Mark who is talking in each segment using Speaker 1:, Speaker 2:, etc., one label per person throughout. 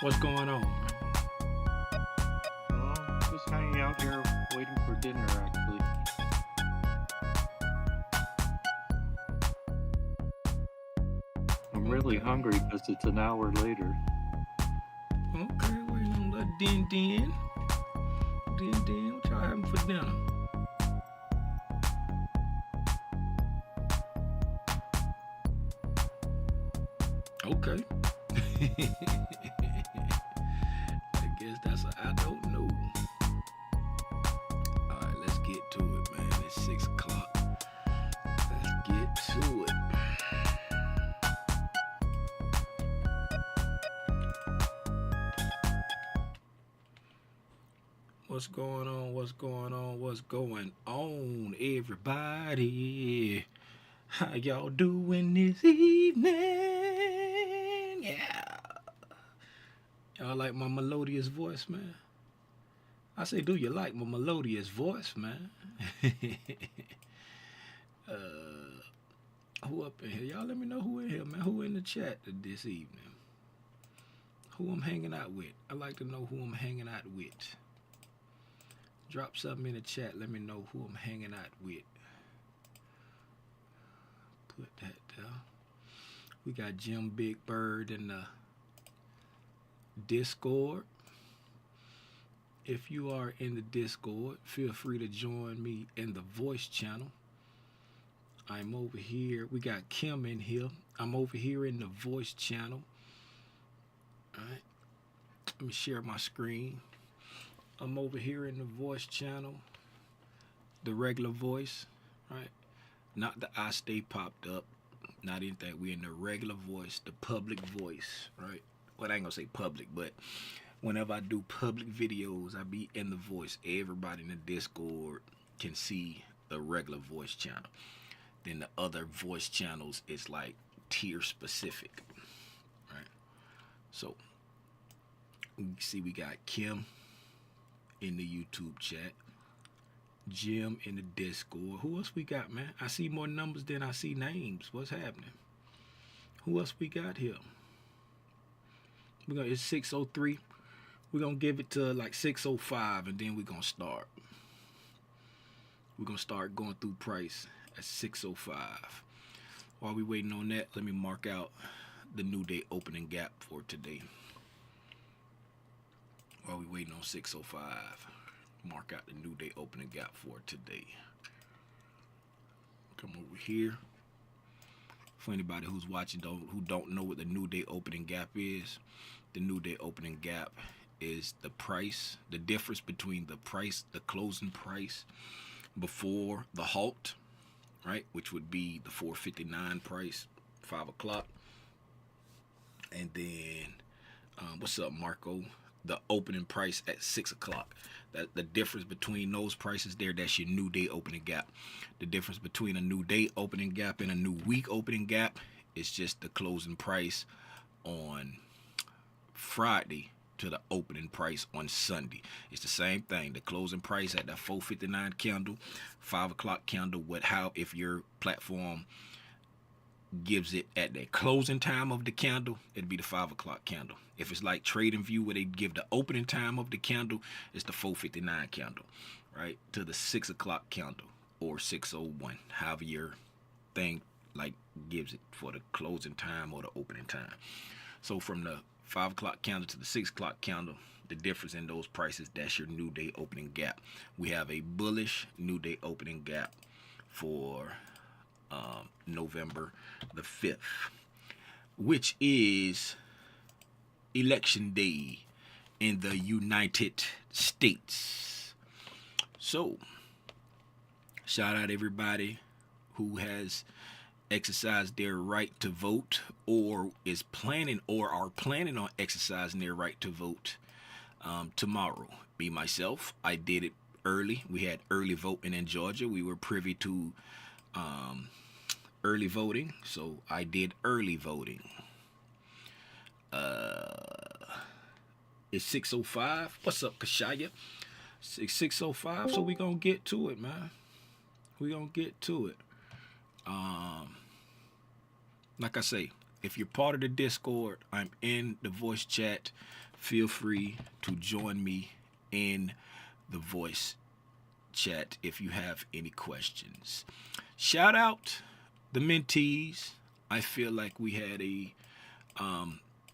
Speaker 1: What's going on?
Speaker 2: Just hanging out here waiting for dinner, actually. I'm really
Speaker 1: Okay.
Speaker 2: hungry because it's an hour later.
Speaker 1: Okay, waiting on the din din. Din din, what y'all having for dinner? Okay. I guess that's a I don't know. Alright, let's get to it, man. It's 6 o'clock. Let's get to it. What's going on? What's going on? What's going on, everybody? How y'all doing this evening? Yeah. Y'all like my melodious voice, man? I say, do you like my melodious voice, man? uh, who up in here? Y'all let me know who in here, man. Who in the chat this evening? Who I'm hanging out with? I like to know who I'm hanging out with. Drop something in the chat. Let me know who I'm hanging out with. Put that down. We got Jim Big Bird in the Discord. If you are in the Discord, feel free to join me in the voice channel. I'm over here. We got Kim in here. I'm over here in the voice channel. All right. Let me share my screen. I'm over here in the voice channel. The regular voice, right? Not the I stay popped up. Not anything. We're in the regular voice, the public voice, right? Well, I ain't gonna say public, but whenever I do public videos, I be in the voice. Everybody in the Discord can see the regular voice channel. Then the other voice channels is like tier specific, right? So you see we got Kim in the YouTube chat, Jim in the Discord. Who else we got, man? I see more numbers than I see names. What's happening? Who else we got here? It's 6:03. We're gonna give it to like 6:05 and then we're gonna start. We're gonna start going through price at 6:05. While we waiting on that, let me mark out the new day opening gap for today. While we waiting on 6:05, mark out the new day opening gap for today. Come over here. For anybody who's watching who don't know what the new day opening gap is, the new day opening gap is the price, the difference between the price, the closing price before the halt, right, which would be the 459 price, 5 o'clock, and then what's up, Marco? The opening price at 6 o'clock. That the difference between those prices there, that's your new day opening gap. The difference between a new day opening gap and a new week opening gap is just the closing price on Friday to the opening price on Sunday. It's the same thing. The closing price at that 459 candle, 5 o'clock candle, how if your platform gives it at the closing time of the candle, it'd be the 5 o'clock candle. If it's like TradingView where they give the opening time of the candle, it's the 459 candle, right, to the 6 o'clock candle or 6:01, however your thing like gives it for the closing time or the opening time. So from the 5 o'clock candle to the 6 o'clock candle, the difference in those prices, that's your new day opening gap. We have a bullish new day opening gap for November the 5th, which is election day in the United States. So shout out everybody who has exercised their right to vote or is planning or are planning on exercising their right to vote tomorrow. Me, myself, I did it early. We had early voting in Georgia. We were privy to early voting, so I did early voting. It's 6:05. What's up, Kashaya? 6:05. So we gonna get to it, man. We gonna get to it. Like I say, if you're part of the Discord, I'm in the voice chat. feel free to join me in the voice chat if you have any questions. Shout out the mentees. I feel like we had a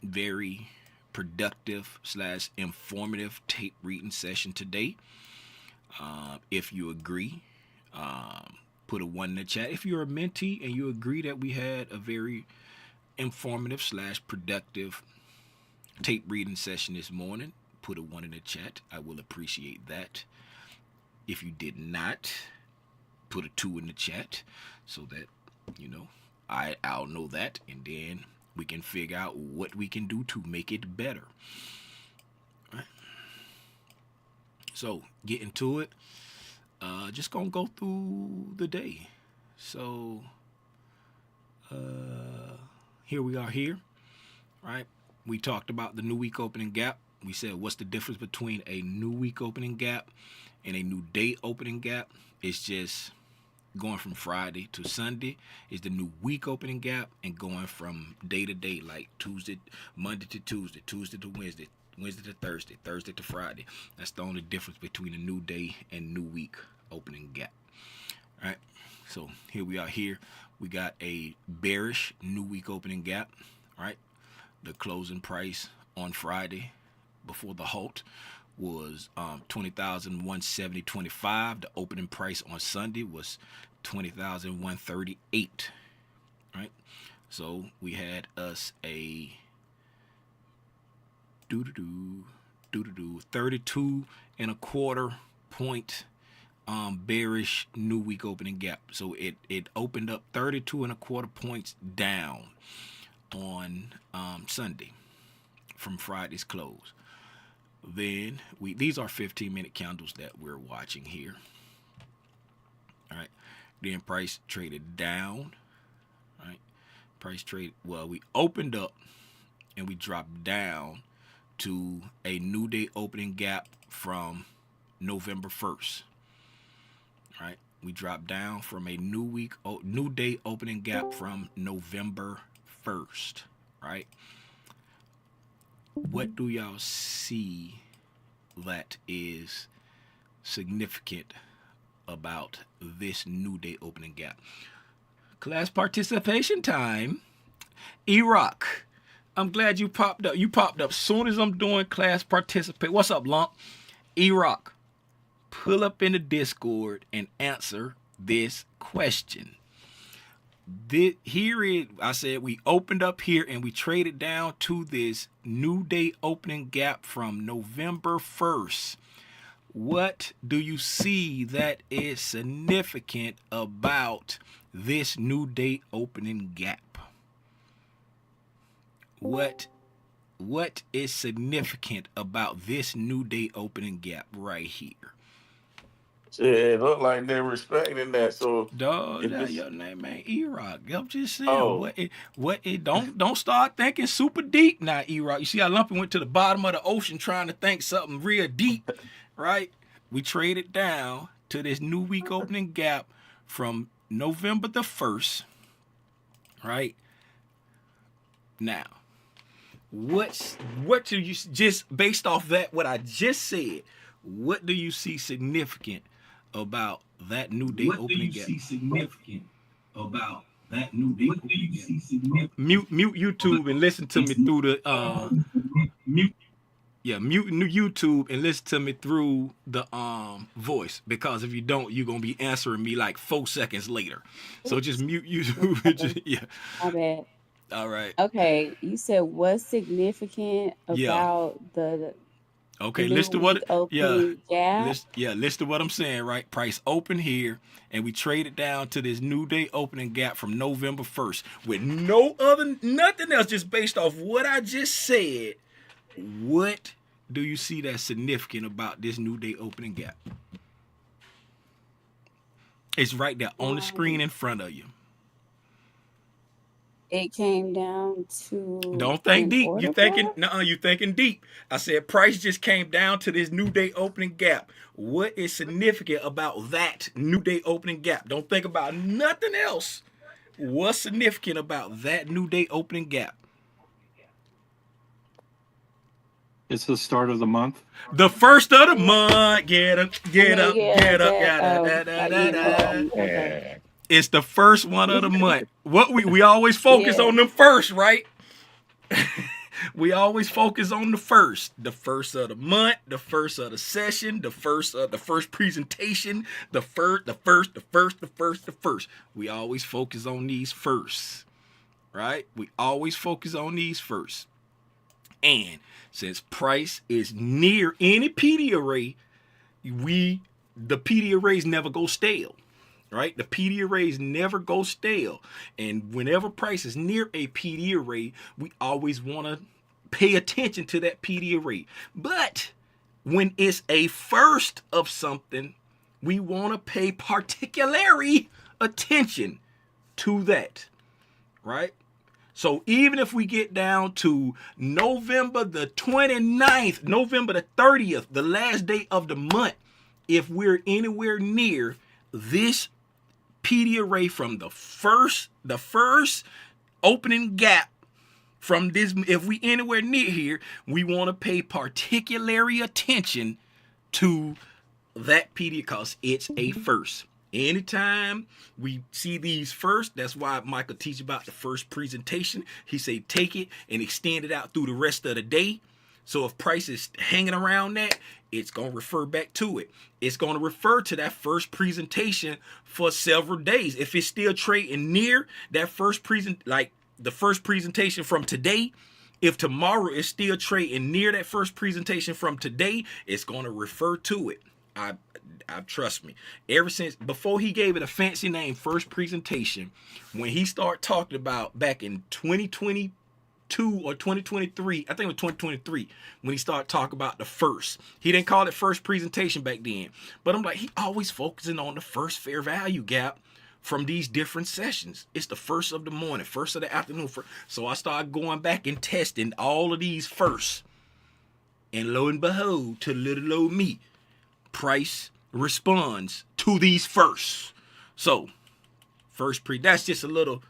Speaker 1: very productive / informative tape reading session today. If you agree, put a 1 in the chat. If you're a mentee and you agree that we had a very informative / productive tape reading session this morning, put a 1 in the chat. I will appreciate that. If you did not, put a 2 in the chat so that, I'll know that, and then we can figure out what we can do to make it better. All right. So, getting to it, just gonna go through the day. So, here we are here, right? We talked about the new week opening gap. We said, what's the difference between a new week opening gap and a new day opening gap? It's just going from Friday to Sunday is the new week opening gap, and going from day to day, like Monday to Tuesday, Tuesday to Wednesday, Wednesday to Thursday, Thursday to Friday. That's the only difference between a new day and new week opening gap. All right. So here we are here. We got a bearish new week opening gap. All right. The closing price on Friday before the halt was 20,170.25. The opening price on Sunday was 20,138. Right. So we had us a 32 and a quarter point bearish new week opening gap. So it opened up 32 and a quarter points down on Sunday from Friday's close. Then these are 15-minute candles that we're watching here. All right. Then price traded down. All right. We opened up and we dropped down to a new day opening gap from November 1st. All right. We dropped down from a new day opening gap from November 1st. Right. What do y'all see that is significant about this new day opening gap? Class participation time. E-Rock, I'm glad you popped up. You popped up soon as I'm doing class participate. What's up, Lump? E-Rock, pull up in the Discord and answer this question. I said we opened up here and we traded down to this new day opening gap from November 1st. What do you see that is significant about this new day opening gap? What is significant about this new day opening gap right here?
Speaker 3: It look like they're respecting that. So,
Speaker 1: dog, that your name ain't E-Rock. I'm just saying, don't start thinking super deep now, E-Rock. You see how Lumpy went to the bottom of the ocean trying to think something real deep, right? We traded down to this new week opening gap from November the 1st, right? Now, what do you, just based off that, what I just said, what do you see significant about that new day opening gap? Mute YouTube and listen to me through the mute YouTube and listen to me through the voice, because if you don't, you're gonna be answering me like 4 seconds later. So just mute YouTube. Yeah.
Speaker 4: My bad.
Speaker 1: All right.
Speaker 4: Okay, you said what's significant about the
Speaker 1: okay, listen to what
Speaker 4: gap?
Speaker 1: Listen to what I'm saying, right? Price open here, and we traded down to this new day opening gap from November 1st with nothing else, just based off what I just said. What do you see that's significant about this new day opening gap? It's right there on the screen in front of you.
Speaker 4: It came down to.
Speaker 1: Don't think deep. You thinking deep. I said price just came down to this new day opening gap. What is significant about that new day opening gap? Don't think about nothing else. What's significant about that new day opening gap?
Speaker 2: It's the start of the month.
Speaker 1: The first of the month. Get up, get up,
Speaker 4: Yeah,
Speaker 1: get up.
Speaker 4: that.
Speaker 1: Da, da, da, da,
Speaker 4: Yeah.
Speaker 1: da.
Speaker 4: Okay.
Speaker 3: Yeah.
Speaker 1: It's the first one of the month. What we always focus
Speaker 4: Yeah.
Speaker 1: on them first, right? We always focus on the first of the month, the first of the session, the first presentation, the first. We always focus on these first, right? We always focus on these first. And since price is near any PD array, the PD arrays never go stale. Right? The PD arrays never go stale. And whenever price is near a PD array, we always want to pay attention to that PD array. But when it's a first of something, we want to pay particularly attention to that. Right? So even if we get down to November the 29th, November the 30th, the last day of the month, if we're anywhere near this PD array from the first opening gap from this, if we anywhere near here, we want to pay particularly attention to that PD because it's a first. Anytime we see these first, that's why Michael teaches about the first presentation. He say take it and extend it out through the rest of the day. So if price is hanging around that, it's going to refer back to it. It's going to refer to that first presentation for several days. If it's still trading near that first the first presentation from today, if tomorrow is still trading near that first presentation from today, it's going to refer to it. I trust me. Ever since before he gave it a fancy name, first presentation, when he started talking about back in 2022 or 2023, I think it was 2023, when he started talking about the first. He didn't call it first presentation back then, but I'm like, he always focusing on the first fair value gap from these different sessions. It's the first of the morning, first of the afternoon. So I started going back and testing all of these firsts, and lo and behold, to little old me, price responds to these firsts. So that's just a little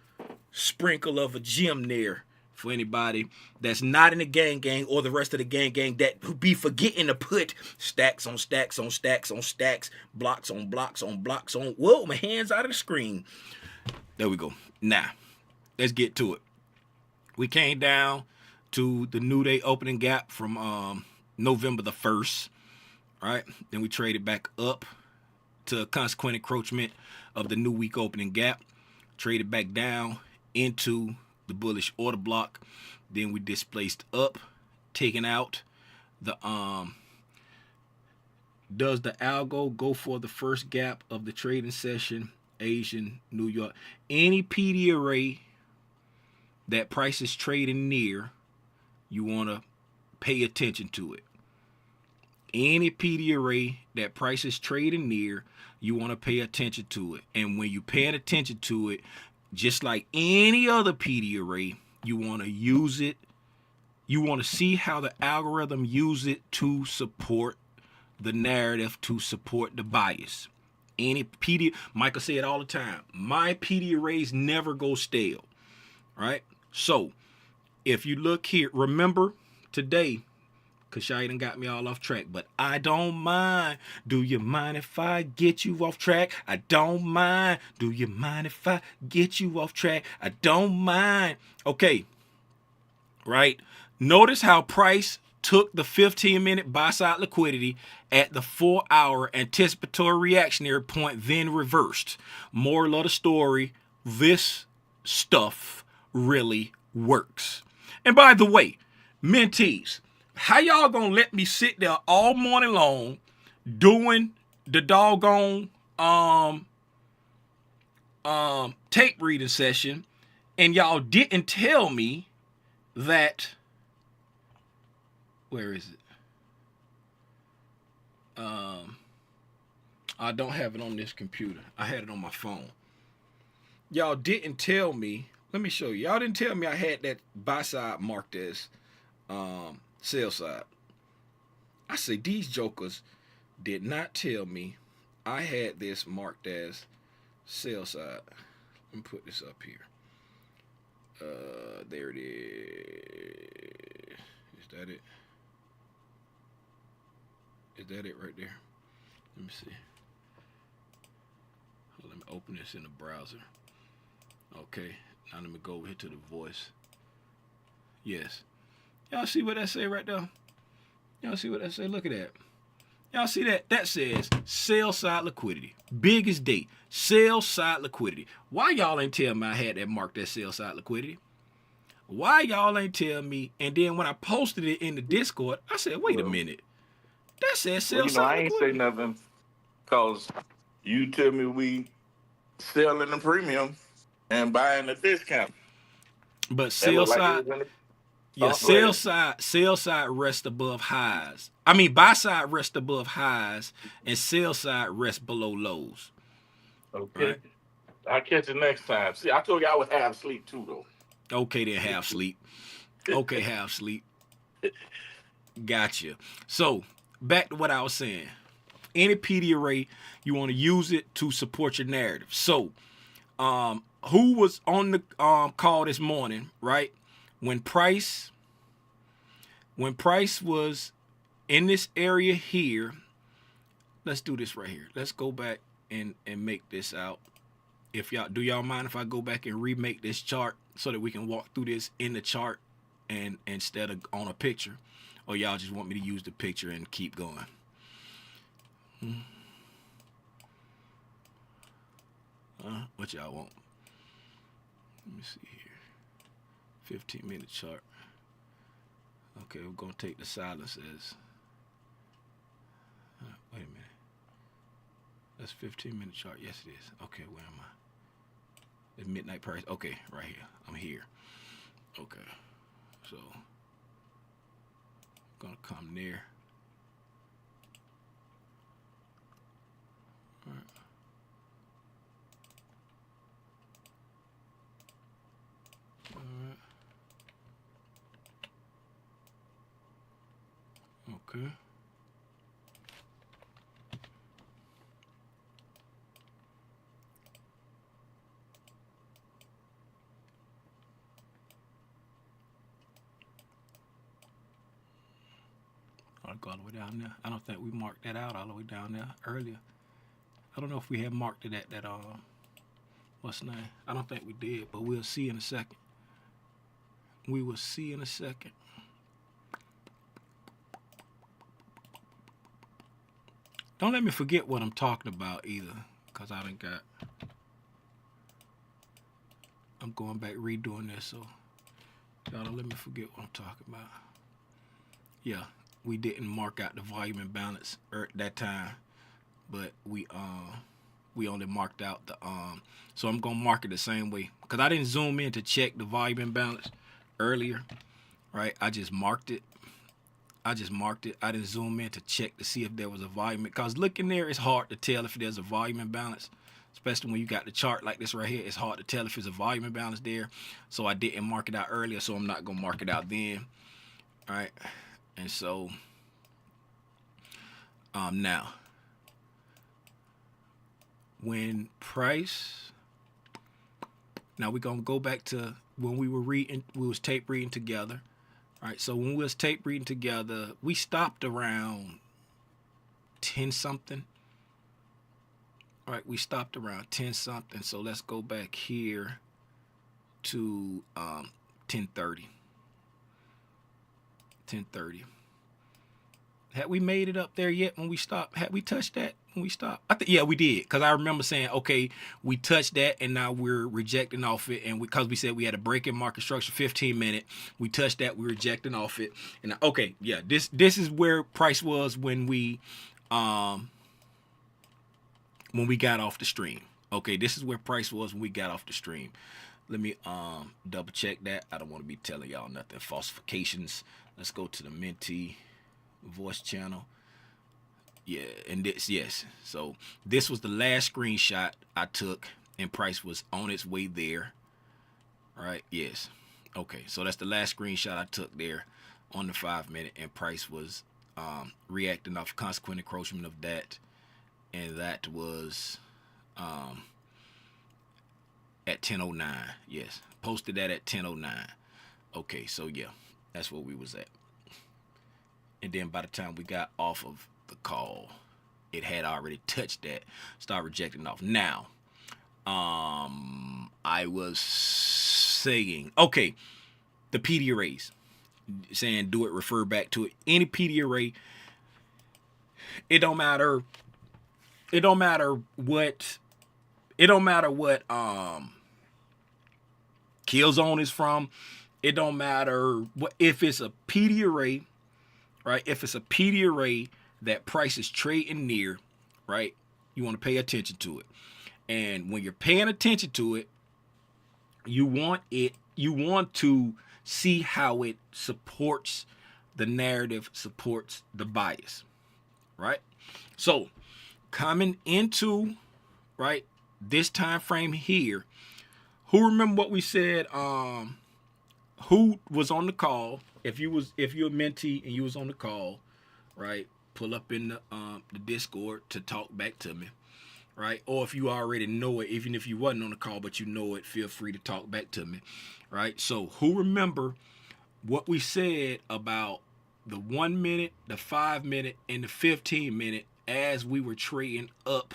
Speaker 1: sprinkle of a gem there for anybody that's not in the gang or the rest of the gang that be forgetting to put stacks on stacks on stacks on stacks, blocks on blocks on blocks on. Whoa, my hands out of the screen. There we go. Now let's get to it. We came down to the new day opening gap from November the 1st. All right, then we traded back up to consequent encroachment of the new week opening gap, traded back down into the bullish order block. Then we displaced up, taking out the does the algo go for the first gap of the trading session? Asian, New York, any PD array that price is trading near, you want to pay attention to it. Any PD array that price is trading near, you want to pay attention to it. And when you're paying attention to it, just like any other PD array, you want to use it. You want to see how the algorithm use it to support the narrative, to support the bias. Any PD, Michael say it all the time, my PD arrays never go stale, right? So if you look here, remember today, because y'all done got me all off track, but I don't mind. Do you mind if I get you off track? I don't mind. Do you mind if I get you off track? I don't mind. Okay, right? Notice how price took the 15-minute buy-side liquidity at the 4-hour anticipatory reactionary point, then reversed. Moral of the story, this stuff really works. And by the way, mentees, how y'all gonna let me sit there all morning long doing the doggone tape reading session, and y'all didn't tell me that, where is it? I don't have it on this computer. I had it on my phone. Y'all didn't tell me. Let me show you. Y'all didn't tell me I had that buy side marked as sell side. I say these jokers did not tell me I had this marked as sell side. Let me put this up here. There it is. Is that it? Is that it right there? Let me see. Let me open this in the browser. Okay, now let me go over here to the voice. Yes. Y'all see what that say right there? Y'all see what that say? Look at that. Y'all see that? That says sell side liquidity. Biggest day. Sell side liquidity. Why y'all ain't tell me I had that marked that sell side liquidity? Why y'all ain't tell me? And then when I posted it in the Discord, I said, wait a minute. That says sell side
Speaker 3: I ain't say
Speaker 1: liquidity.
Speaker 3: nothing because you tell me we selling the premium and buying the discount.
Speaker 1: But
Speaker 3: That
Speaker 1: sell
Speaker 3: look like it
Speaker 1: side,
Speaker 3: was in the
Speaker 1: yeah,
Speaker 3: go ahead.
Speaker 1: sell side rest above highs. I mean, buy side rest above highs and sell side rest below lows.
Speaker 3: Okay.
Speaker 1: Right?
Speaker 3: I'll catch you next time. See, I told you I would have sleep too, though.
Speaker 1: Okay, then half sleep. Okay, half sleep. Gotcha. So back to what I was saying. Any PD array, you want to use it to support your narrative. So, who was on the call this morning, right? When price was in this area here, let's do this right here. Let's go back and make this out. If y'all mind if I go back and remake this chart so that we can walk through this in the chart and instead of on a picture, or y'all just want me to use the picture and keep going? What y'all want? Let me see here. 15-minute chart. Okay, we're gonna take the silence as. Wait a minute. That's 15-minute chart. Yes, it is. Okay, where am I? It's midnight price. Okay, right here. I'm here. Okay, so gonna come near. All right. Okay. I'll go all the way down there. I don't think we marked that out all the way down there earlier. I don't know if we had marked it at that what's the name? I don't think we did, but we'll see in a second. We will see in a second. Don't let me forget what I'm talking about either, because I done got. I'm going back redoing this, so y'all don't let me forget what I'm talking about. Yeah, we didn't mark out the volume and balance at that time, but we only marked out the so I'm gonna mark it the same way because I didn't zoom in to check the volume and balance earlier, right? I just marked it. I didn't zoom in to check to see if there was a volume, because looking there, it's hard to tell if there's a volume imbalance, especially when you got the chart like this right here. It's hard to tell if there's a volume imbalance there. So I didn't mark it out earlier, so I'm not gonna mark it out then. All right, and so now when price, now we're gonna go back to when we were reading, we was tape reading together. All right, so when we was tape reading together, we stopped around 10 something. All right, we stopped around 10 something. So let's go back here to 10:30. 10:30. Had we made it up there yet when we stopped? Had we touched that when we stopped? I think, yeah, we did. Because I remember saying, okay, we touched that and now we're rejecting off it. And because we said we had a break in market structure 15-minute, we touched that, we're rejecting off it. And okay, yeah, this is where price was when we got off the stream. Okay, this is where price was when we got off the stream. Let me double check that. I don't want to be telling y'all nothing. Falsifications. Let's go to the Minty voice channel. Yeah, and this, yes. So this was the last screenshot I took, and price was on its way there. All right, yes. Okay, so that's the last screenshot I took there on the 5-minute, and price was reacting off consequent encroachment of that, and that was at 10:09. Yes, posted that at 10:09. Okay, so yeah, that's where we was at. And then by the time we got off of the call. It had already touched that, start rejecting off. Now, I was saying, okay, the PD arrays, saying do it, refer back to it. Any PD array, it don't matter what kill zone is from. It don't matter what, if it's a PD array, right? If it's a PD array that price is trading near, right? You want to pay attention to it. And when you're paying attention to it, you want to see how it supports the narrative, supports the bias, right? So coming into, right, this time frame here, who remember what we said? Who was on the call? If you're a mentee and you was on the call, right? Pull up in the Discord to talk back to me, right? Or if you already know it, even if you wasn't on the call but you know it, feel free to talk back to me, right? So who remember what we said about the 1 minute, the 5 minute, and the 15 minute as we were trading up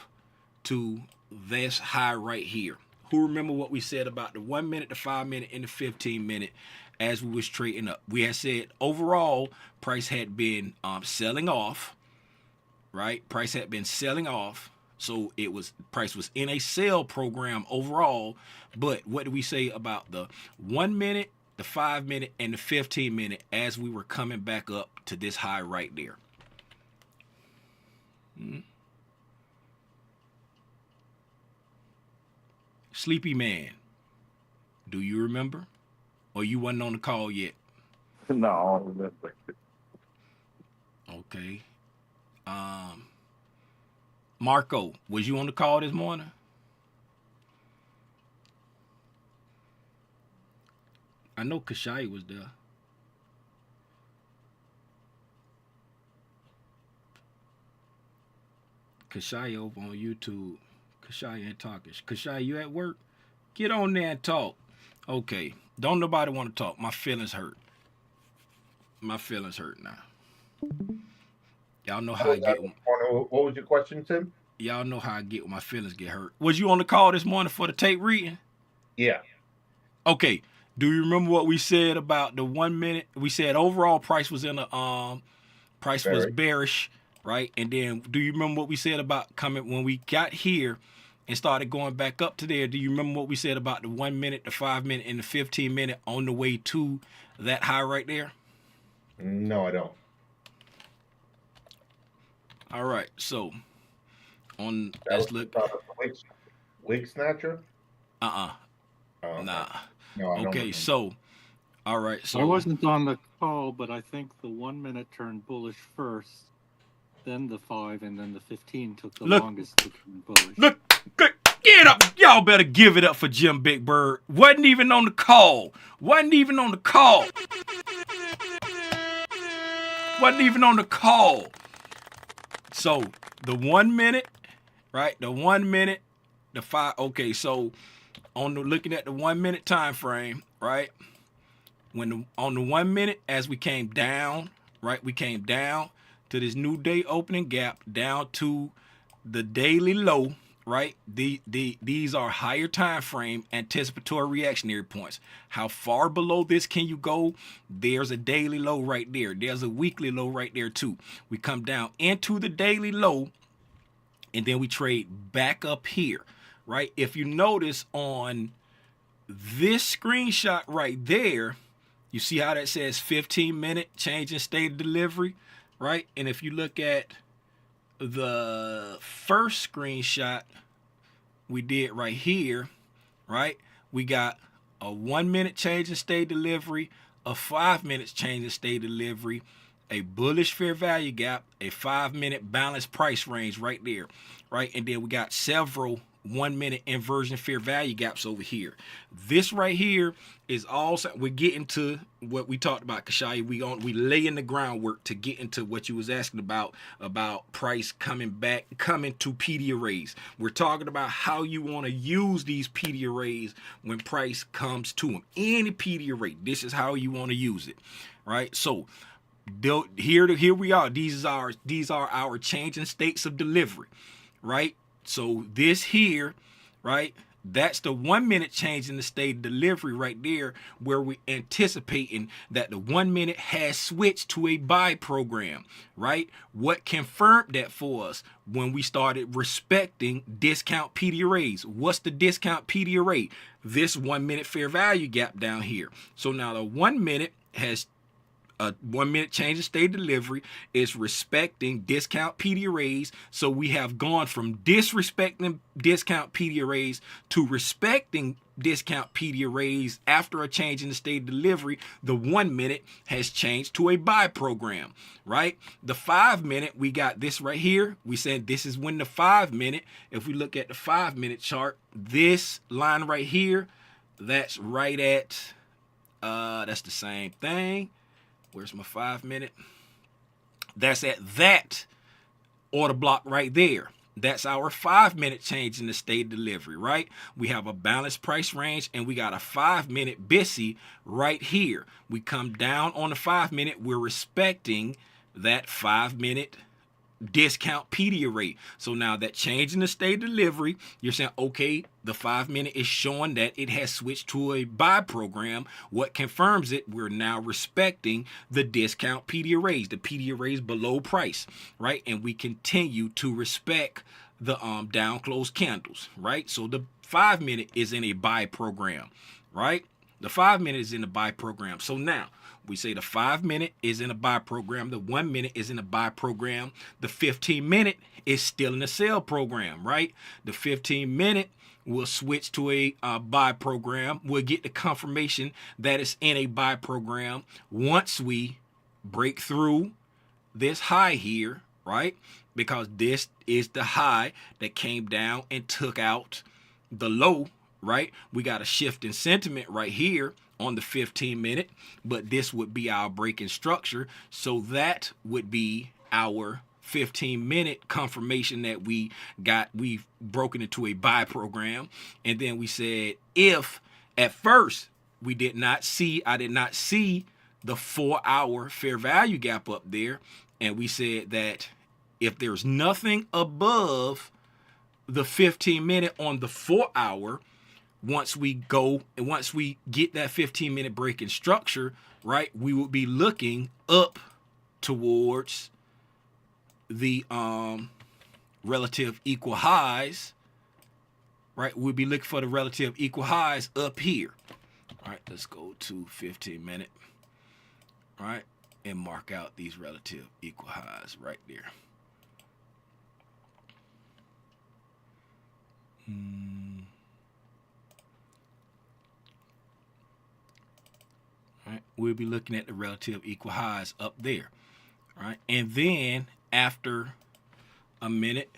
Speaker 1: to this high right here? Who remember what we said about the 1 minute, the 5 minute, and the 15 minute as we was trading up? We had said overall price had been selling off, right? Price had been selling off. So price was in a sell program overall. But what do we say about the 1 minute, the 5 minute, and the 15 minute as we were coming back up to this high right there? Sleepy man, do you remember? Or you wasn't on the call yet?
Speaker 3: No, I don't remember.
Speaker 1: Okay. Marco, was you on the call this morning? I know Kashai was there. Kashai over on YouTube. Kashai ain't talking. Kashai, you at work? Get on there and talk. Okay. Don't nobody want to talk. My feelings hurt. My feelings hurt now. Y'all know how I get.
Speaker 5: What was your question, Tim?
Speaker 1: Y'all know how I get when my feelings get hurt. Was you on the call this morning for the tape reading?
Speaker 5: Yeah.
Speaker 1: Okay. Do you remember what we said about the 1 minute? We said overall price was in a price was bearish, right? And then do you remember what we said about coming when we got here and started going back up to there? Do you remember what we said about the 1 minute, the 5 minute, and the 15 minute on the way to that high right there?
Speaker 5: No, I don't.
Speaker 1: All right, so
Speaker 5: let's look. Wig snatcher?
Speaker 1: Oh, nah.
Speaker 5: No, I don't.
Speaker 1: Okay, so all right, so
Speaker 2: I wasn't on the call, but I think the 1 minute turned bullish first, then the 5, and then the 15 took the longest to turn bullish.
Speaker 1: Look, get up. Y'all better give it up for Jim Big Bird. Wasn't even on the call. Wasn't even on the call. So the 1 minute, right? The 1 minute, the 5. Okay, so looking at the 1 minute time frame, right? On the 1 minute, as we came down, right? We came down to this new day opening gap, down to the daily low, right? These are higher time frame anticipatory reactionary points. How far below this can you go? There's a daily low right there. There's a weekly low right there too. We come down into the daily low, and then we trade back up here, right? If you notice on this screenshot right there, you see how that says 15-minute change in state of delivery, right? And if you look at the first screenshot we did right here, right? We got a 1 minute change in state delivery, a 5 minutes change in state delivery, a bullish fair value gap, a 5 minute balanced price range right there, right? And then we got several 1 minute inversion fair value gaps over here. This right here is also, we're getting to what we talked about, Kashai. We laying the groundwork to get into what you was asking about price coming to PD arrays. We're talking about how you want to use these PD arrays when price comes to them. Any PD array, this is how you want to use it, right? So Here we are. These are our changing states of delivery, right? So this here, right? That's the 1 minute change in the state of delivery right there, where we're anticipating that the 1 minute has switched to a buy program, right? What confirmed that for us? When we started respecting discount PD arrays. What's the discount PD array? This 1 minute fair value gap down here. So now the 1 minute has a 1 minute change in state delivery is respecting discount PD arrays. So we have gone from disrespecting discount PD arrays to respecting discount PD arrays. After a change in the state delivery, the 1 minute has changed to a buy program, right? The 5 minute, we got this right here. We said this is when the 5 minute, if we look at the 5 minute chart, this line right here, that's right at, that's the same thing. Where's my 5 minute? That's at that order block right there. That's our 5 minute change in the state delivery, right? We have a balanced price range and we got a 5 minute BISI right here. We come down on the 5 minute. We're respecting that 5 minute discount PD array. So now that change in the state delivery, you're saying, okay, the 5 minute is showing that it has switched to a buy program. What confirms it? We're now respecting the discount PD arrays, the PD arrays below price, right? And we continue to respect the down close candles, right? So the 5 minute is in a buy program, right? The 5 minute is in the buy program. So now we say the 5 minute is in a buy program. The 1 minute is in a buy program. The 15 minute is still in a sell program, right? The 15 minute will switch to a buy program. We'll get the confirmation that it's in a buy program once we break through this high here, right? Because this is the high that came down and took out the low, right? We got a shift in sentiment right here on the 15 minute, but this would be our breaking structure. So that would be our 15 minute confirmation that we've broken into a buy program. And then we said, if at first I did not see the 4 hour fair value gap up there. And we said that if there's nothing above the 15 minute on the 4 hour, once we get that 15 minute break in structure, right, we will be looking up towards the relative equal highs, right? We'll be looking for the relative equal highs up here. All right, let's go to 15 minute, all right, and mark out these relative equal highs right there. Right, we'll be looking at the relative equal highs up there, right? And then after a minute,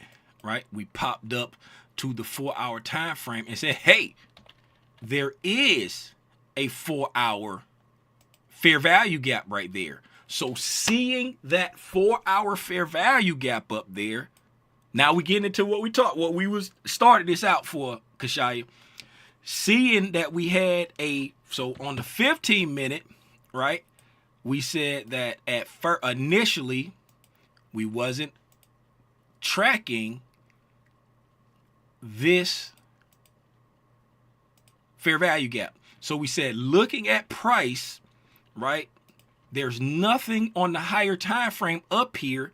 Speaker 1: right, we popped up to the 4 hour time frame and said, hey, there is a 4 hour fair value gap right there. So seeing that 4 hour fair value gap up there, now we get into what we started this out for, Kashaya. Seeing that we had so on the 15 minute, right, we said that initially we wasn't tracking this fair value gap. So we said, looking at price, right, there's nothing on the higher time frame up here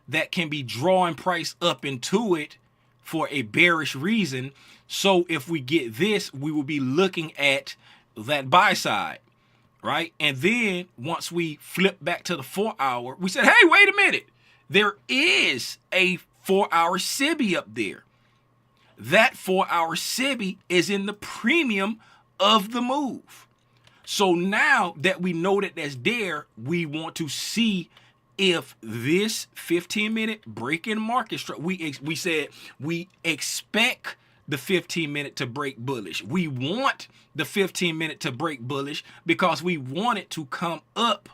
Speaker 1: that can be drawing price up into it for a bearish reason. So if we get this, we will be looking at that buy side, right? And then once we flip back to the 4 hour, we said, hey, wait a minute. There is a 4 hour SIBI up there. That 4 hour SIBI is in the premium of the move. So now that we know that that's there, we want to see if this 15 minute break in market structure, we said we expect the 15 minute to break bullish. We want the 15 minute to break bullish because we want it to come up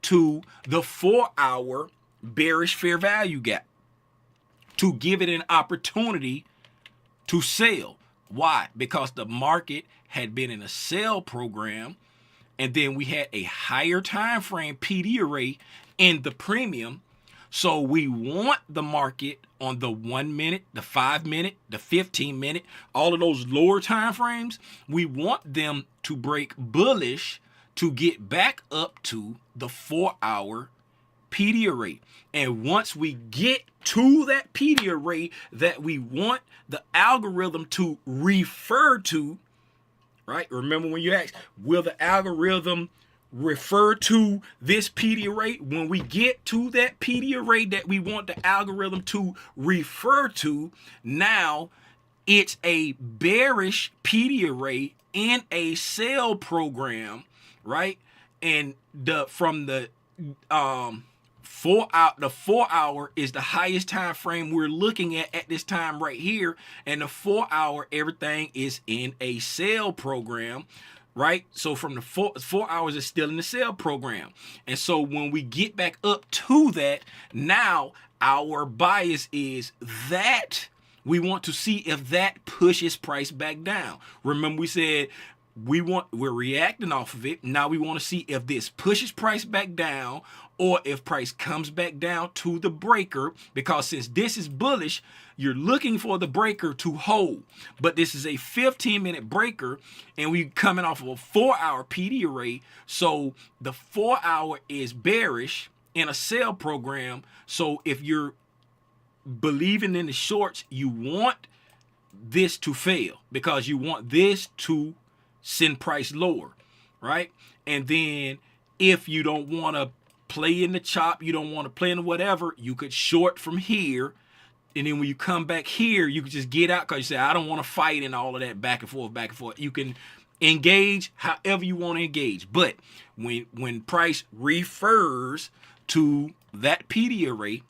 Speaker 1: to the 4 hour bearish fair value gap to give it an opportunity to sell. Why? Because the market had been in a sell program, and then we had a higher time frame PD array in the premium. So we want the market on the 1 minute, the 5 minute, the 15 minute, all of those lower time frames. We want them to break bullish to get back up to the 4-hour PD array. And once we get to that PD array that we want the algorithm to refer to, right? Remember when you asked, will the algorithm refer to this PD array? When we get to that PD array that we want the algorithm to refer to, now it's a bearish PD array in a sell program, right? And from the 4 hour is the highest time frame we're looking at this time right here, and the 4 hour, everything is in a sell program, right? So from the 4 hours is still in the sell program. And so when we get back up to that, now our bias is that we want to see if that pushes price back down. Remember we said we're reacting off of it. Now we want to see if this pushes price back down or if price comes back down to the breaker, because since this is bullish, you're looking for the breaker to hold. But this is a 15-minute breaker, and we're coming off of a 4-hour PD array. So the 4 hour is bearish in a sell program. So if you're believing in the shorts, you want this to fail because you want this to send price lower, right? And then if you don't want to play in the chop, you don't want to play in the whatever, you could short from here. And then when you come back here, you can just get out because you say, I don't want to fight and all of that back and forth, back and forth. You can engage however you want to engage. But when price refers to that PD array,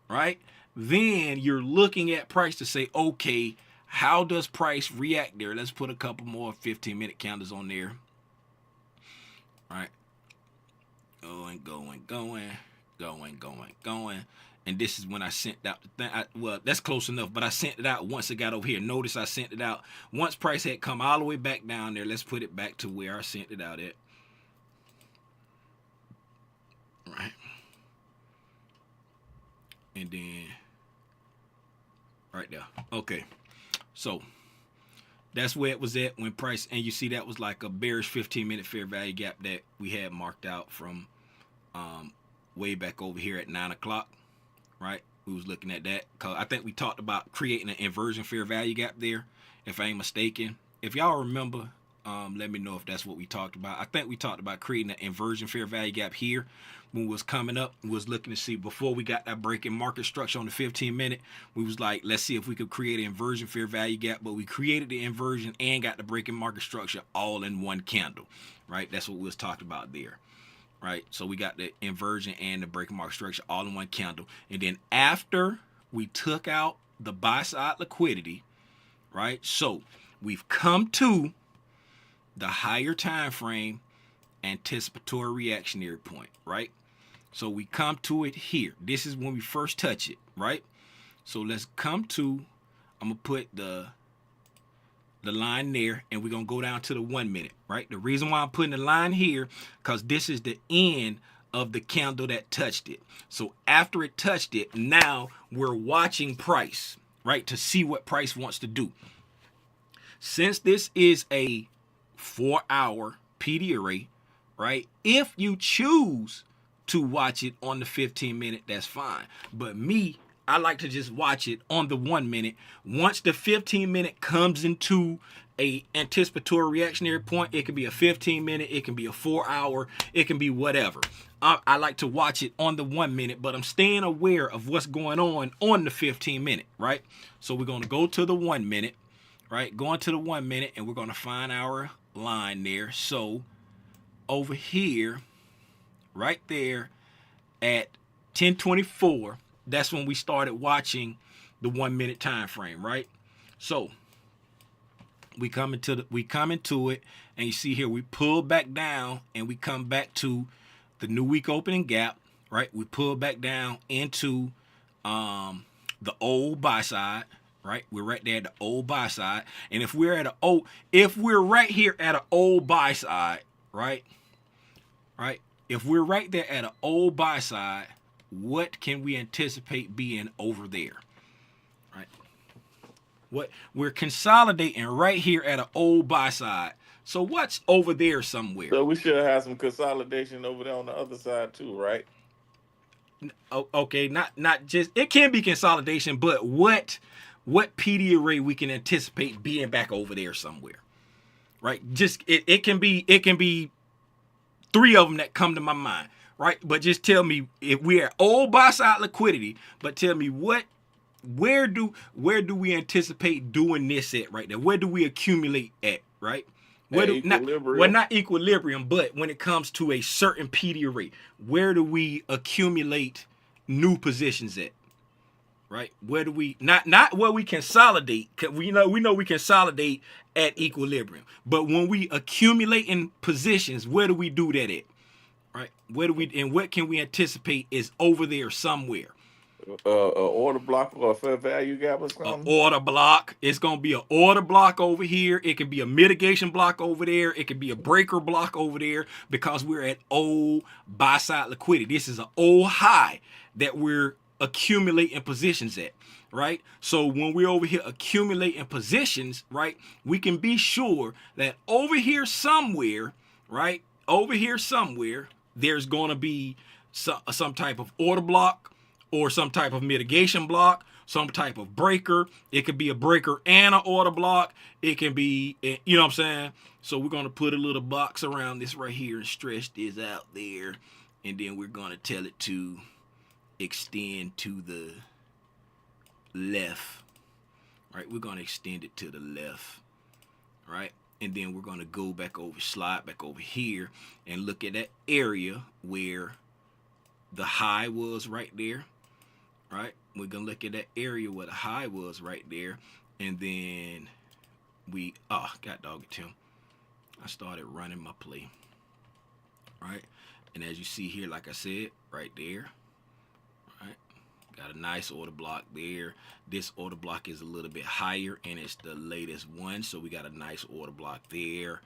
Speaker 1: right, then you're looking at price to say, okay, how does price react there? Let's put a couple more 15-minute candles on there. All right. Going. And this is when I sent out the thing. Well, that's close enough, but I sent it out once it got over here. Notice I sent it out once price had come all the way back down there. Let's put it back to where I sent it out at. Right. And then right there. Okay. So that's where it was at when price, and you see that was like a bearish 15-minute fair value gap that we had marked out from way back over here at 9 o'clock, right? We was looking at that because I think we talked about creating an inversion fair value gap there, if I ain't mistaken. If y'all remember, let me know if that's what we talked about. I think we talked about creating an inversion fair value gap here when we was coming up. We was looking to see before we got that break in market structure on the 15-minute. We was like, let's see if we could create an inversion fair value gap. But we created the inversion and got the break in market structure all in one candle, right? That's what we was talking about there, right? So we got the inversion and the break in market structure all in one candle. And then after we took out the buy side liquidity, right? So we've come to the higher time frame anticipatory reactionary point, right? So we come to it here. This is when we first touch it, right? So let's come to, I'm gonna put the line there, and we're gonna go down to the 1 minute, right? The reason why I'm putting the line here, because this is the end of the candle that touched it. So after it touched it, now we're watching price, right? To see what price wants to do. Since this is a 4-hour PD array, right? If you choose to watch it on the 15-minute, that's fine. But me, I like to just watch it on the 1 minute. Once the 15-minute comes into a anticipatory reactionary point, it can be a 15-minute, it can be a 4-hour, it can be whatever. I like to watch it on the 1 minute, but I'm staying aware of what's going on the 15-minute, right? So we're going to go to the 1 minute, right? Going to the 1 minute, and we're going to find our line there. So over here, right there at 10:24, that's when we started watching the 1 minute time frame, right? So we come into it, and you see here we pull back down, and we come back to the new week opening gap, right? We pull back down into the old buy side, right? We're right there at the old buy side, and if we're right here at an old buy side, right, if we're right there at an old buy side, what can we anticipate being over there? Right? What we're consolidating right here at an old buy side. So what's over there somewhere?
Speaker 3: So we should have some consolidation over there on the other side too, right?
Speaker 1: Okay, not just, it can be consolidation, but what PD array we can anticipate being back over there somewhere, right? Just it can be 3 of them that come to my mind, right? But just tell me if we're at old buy side liquidity, but tell me where do we anticipate doing this at right there? Where do we accumulate at, right? Where do not equilibrium, but when it comes to a certain PD array, where do we accumulate new positions at? Right? Where do we not where we consolidate? We know we consolidate at equilibrium, but when we accumulate in positions, where do we do that at? Right? Where do we, and what can we anticipate is over there somewhere?
Speaker 3: Order block or a fair value gap or something?
Speaker 1: Order block. It's going to be an order block over here. It can be a mitigation block over there. It can be a breaker block over there, because we're at old buy side liquidity. This is an old high that we're accumulating positions at, right? So when we're over here accumulating positions, right, we can be sure that over here somewhere, right, over here somewhere, there's going to be some type of order block, or some type of mitigation block, some type of breaker. It could be a breaker and an order block. It can be, you know what I'm saying? So we're going to put a little box around this right here and stretch this out there. And then we're going to tell it to extend to the left, right? We're going to extend it to the left, right? And then we're going to go back over, slide back over here and look at that area where the high was right there. Right, we're gonna look at that area where the high was right there, and then we god dog it, Tim. I started running my play. Right, and as you see here, like I said, right there, right, got a nice order block there. This order block is a little bit higher, and it's the latest one, so we got a nice order block there.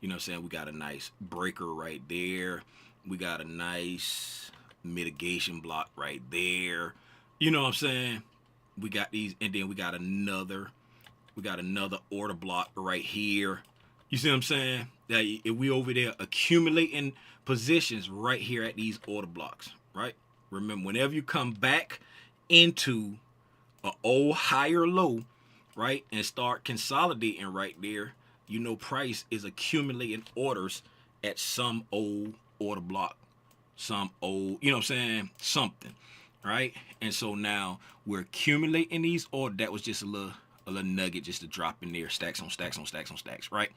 Speaker 1: You know what I'm saying? We got a nice breaker right there. We got a nice mitigation block right there. You know what I'm saying? We got these, and then we got another order block right here. You see what I'm saying? That if we over there accumulating positions right here at these order blocks, right? Remember, whenever you come back into an old higher low, right, and start consolidating right there, you know price is accumulating orders at some old order block, some old, you know what I'm saying, something. Right, and so now we're accumulating these orders. That was just a little nugget just to drop in there, stacks on stacks on stacks on stacks, right?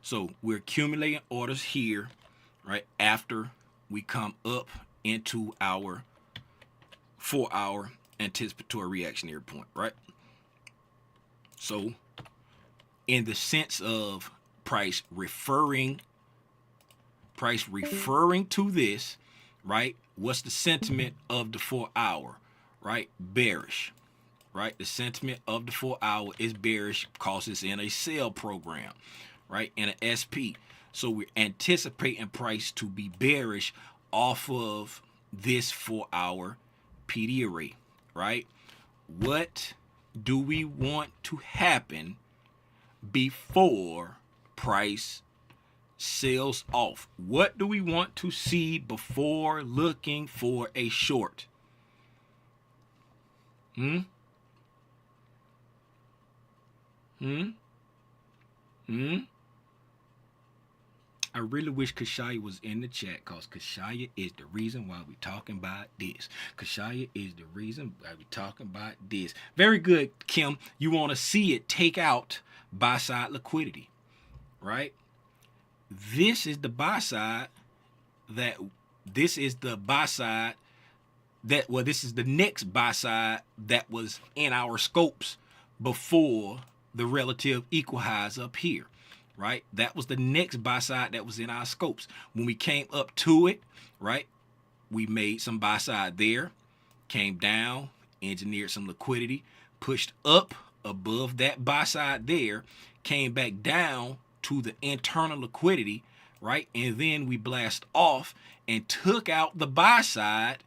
Speaker 1: So we're accumulating orders here, right, after we come up into our 4-hour anticipatory reactionary point, right? So in the sense of price referring to this, right? What's the sentiment of the 4-hour, right? Bearish, right? The sentiment of the 4-hour is bearish because it's in a sell program, right? In an SP. So we're anticipating price to be bearish off of this 4-hour PD array, right? What do we want to happen before price sells off? What do we want to see before looking for a short? I really wish Kashaya was in the chat, because Kashaya is the reason why we talking about this. Kashaya is the reason why we talking about this. Very good, Kim. You want to see it take out buy side liquidity, right? This is the buy side this is the next buy side that was in our scopes before the relative equal highs up here, right? That was the next buy side that was in our scopes. When we came up to it, right, we made some buy side there, came down, engineered some liquidity, pushed up above that buy side there, came back down to the internal liquidity, right? And then we blast off and took out the buy side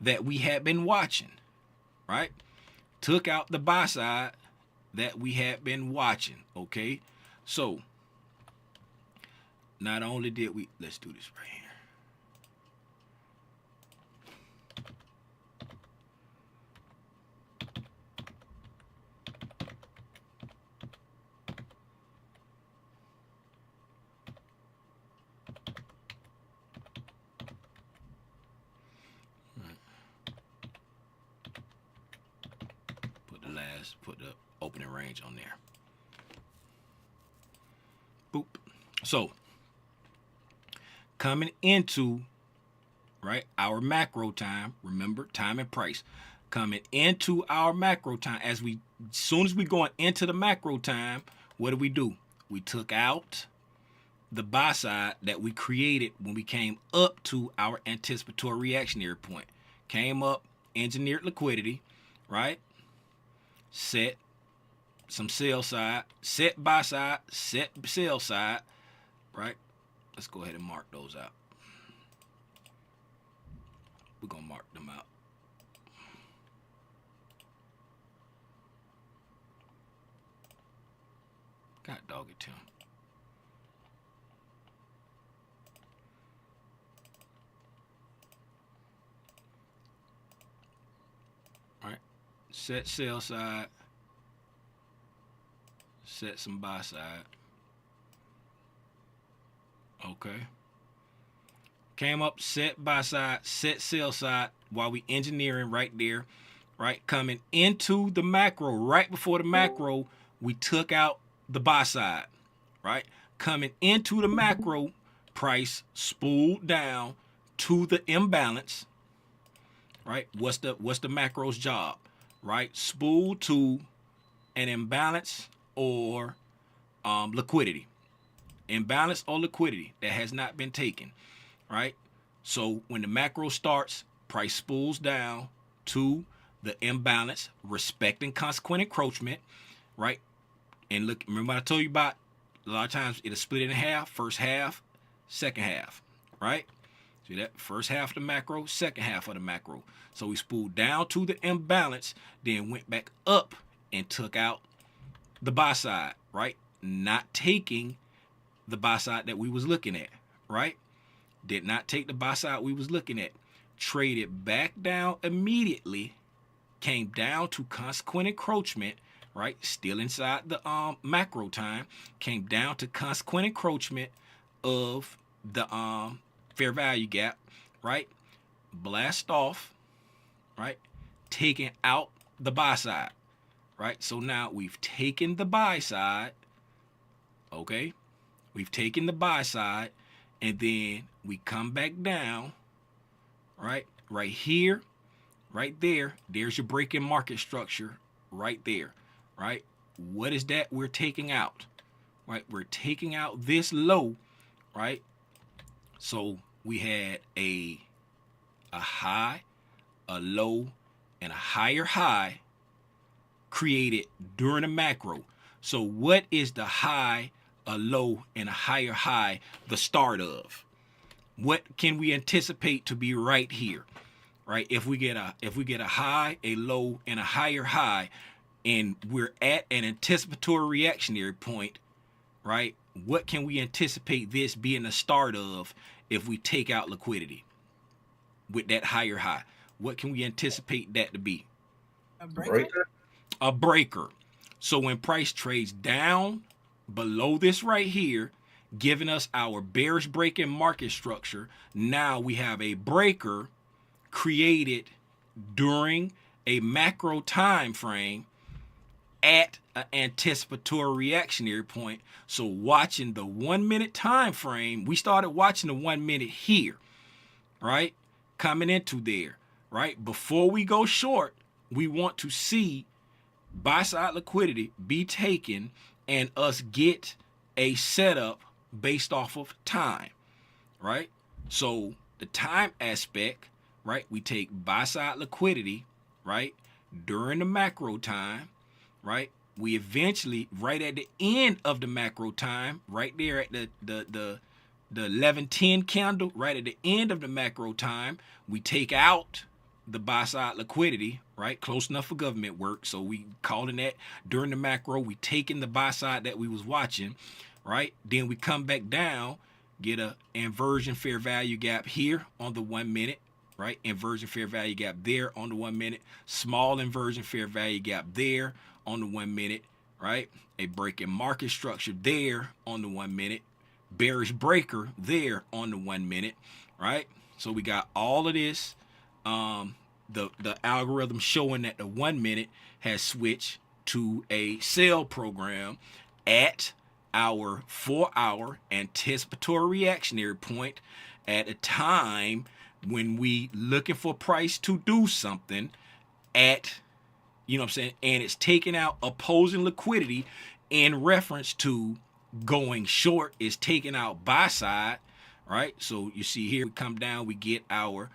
Speaker 1: that we had been watching, right? Took out the buy side that we had been watching, okay? So, not only did we, let's do this right here. Put the opening range on there. Boop. So, coming into, right, our macro time, remember, time and price. Coming into our macro time, as soon as we going into the macro time, what do? We took out the buy side that we created when we came up to our anticipatory reactionary point. Came up, engineered liquidity, right? Set some sell side, set buy side, set sell side, right? Let's go ahead and mark those out. We're going to mark them out. God dog it, Tim. All right. Set sell side. Set some buy side. Okay. Came up, set buy side, set sell side while we engineering right there. Right. Coming into the macro, right before the macro, we took out the buy side. Right. Coming into the macro, price spooled down to the imbalance. Right. What's the macro's job? Right. Spool to an imbalance or liquidity. Imbalance or liquidity that has not been taken. Right. So when the macro starts, price spools down to the imbalance, respecting consequent encroachment. Right. And look, remember I told you about a lot of times it'll split in half, first half, second half. Right. See that? First half of the macro, second half of the macro. So we spooled down to the imbalance, then went back up and took out the buy side, right? Not taking the buy side that we was looking at, right? Did not take the buy side we was looking at. Traded back down immediately, came down to consequent encroachment, right? Still inside the macro time, came down to consequent encroachment of the fair value gap, right? Blast off, right? Taking out the buy side, right? So now we've taken the buy side, okay? We've taken the buy side, and then we come back down, right? Right here, right there. There's your break-in market structure right there, right? What is that we're taking out, right? We're taking out this low, right? So we had a high, a low, and a higher high created during a macro. So what is the high, a low, and a higher high the start of? What can we anticipate to be right here? Right? If we get a high, a low, and a higher high, and we're at an anticipatory reactionary point, right? What can we anticipate this being the start of if we take out liquidity with that higher high? What can we anticipate that to be?
Speaker 5: A breaker?
Speaker 1: A breaker. So when price trades down below this right here, giving us our bearish break-in market structure, now we have a breaker created during a macro time frame at an anticipatory reactionary point. So watching the 1 minute time frame, we started watching the 1 minute here, right? Coming into there, right? Before we go short, we want to see buy side liquidity be taken and us get a setup based off of time, right? So the time aspect, right? We take buy side liquidity, right? During the macro time, right? We eventually, right at the end of the macro time, right there at the the 11:10 candle, right at the end of the macro time, we take out the buy side liquidity, right? Close enough for government work. So we calling that during the macro, we taking the buy side that we was watching, right? Then we come back down, get a inversion fair value gap here on the 1 minute, right? Inversion fair value gap there on the 1 minute, small inversion fair value gap there on the 1 minute, right? A break in market structure there on the 1 minute, bearish breaker there on the 1 minute, right? So we got all of this. The algorithm showing that the 1 minute has switched to a sell program at our 4-hour anticipatory reactionary point at a time when we looking for price to do something at, you know what I'm saying, and it's taking out opposing liquidity in reference to going short, is taking out buy side, right? So you see here, we come down, we get our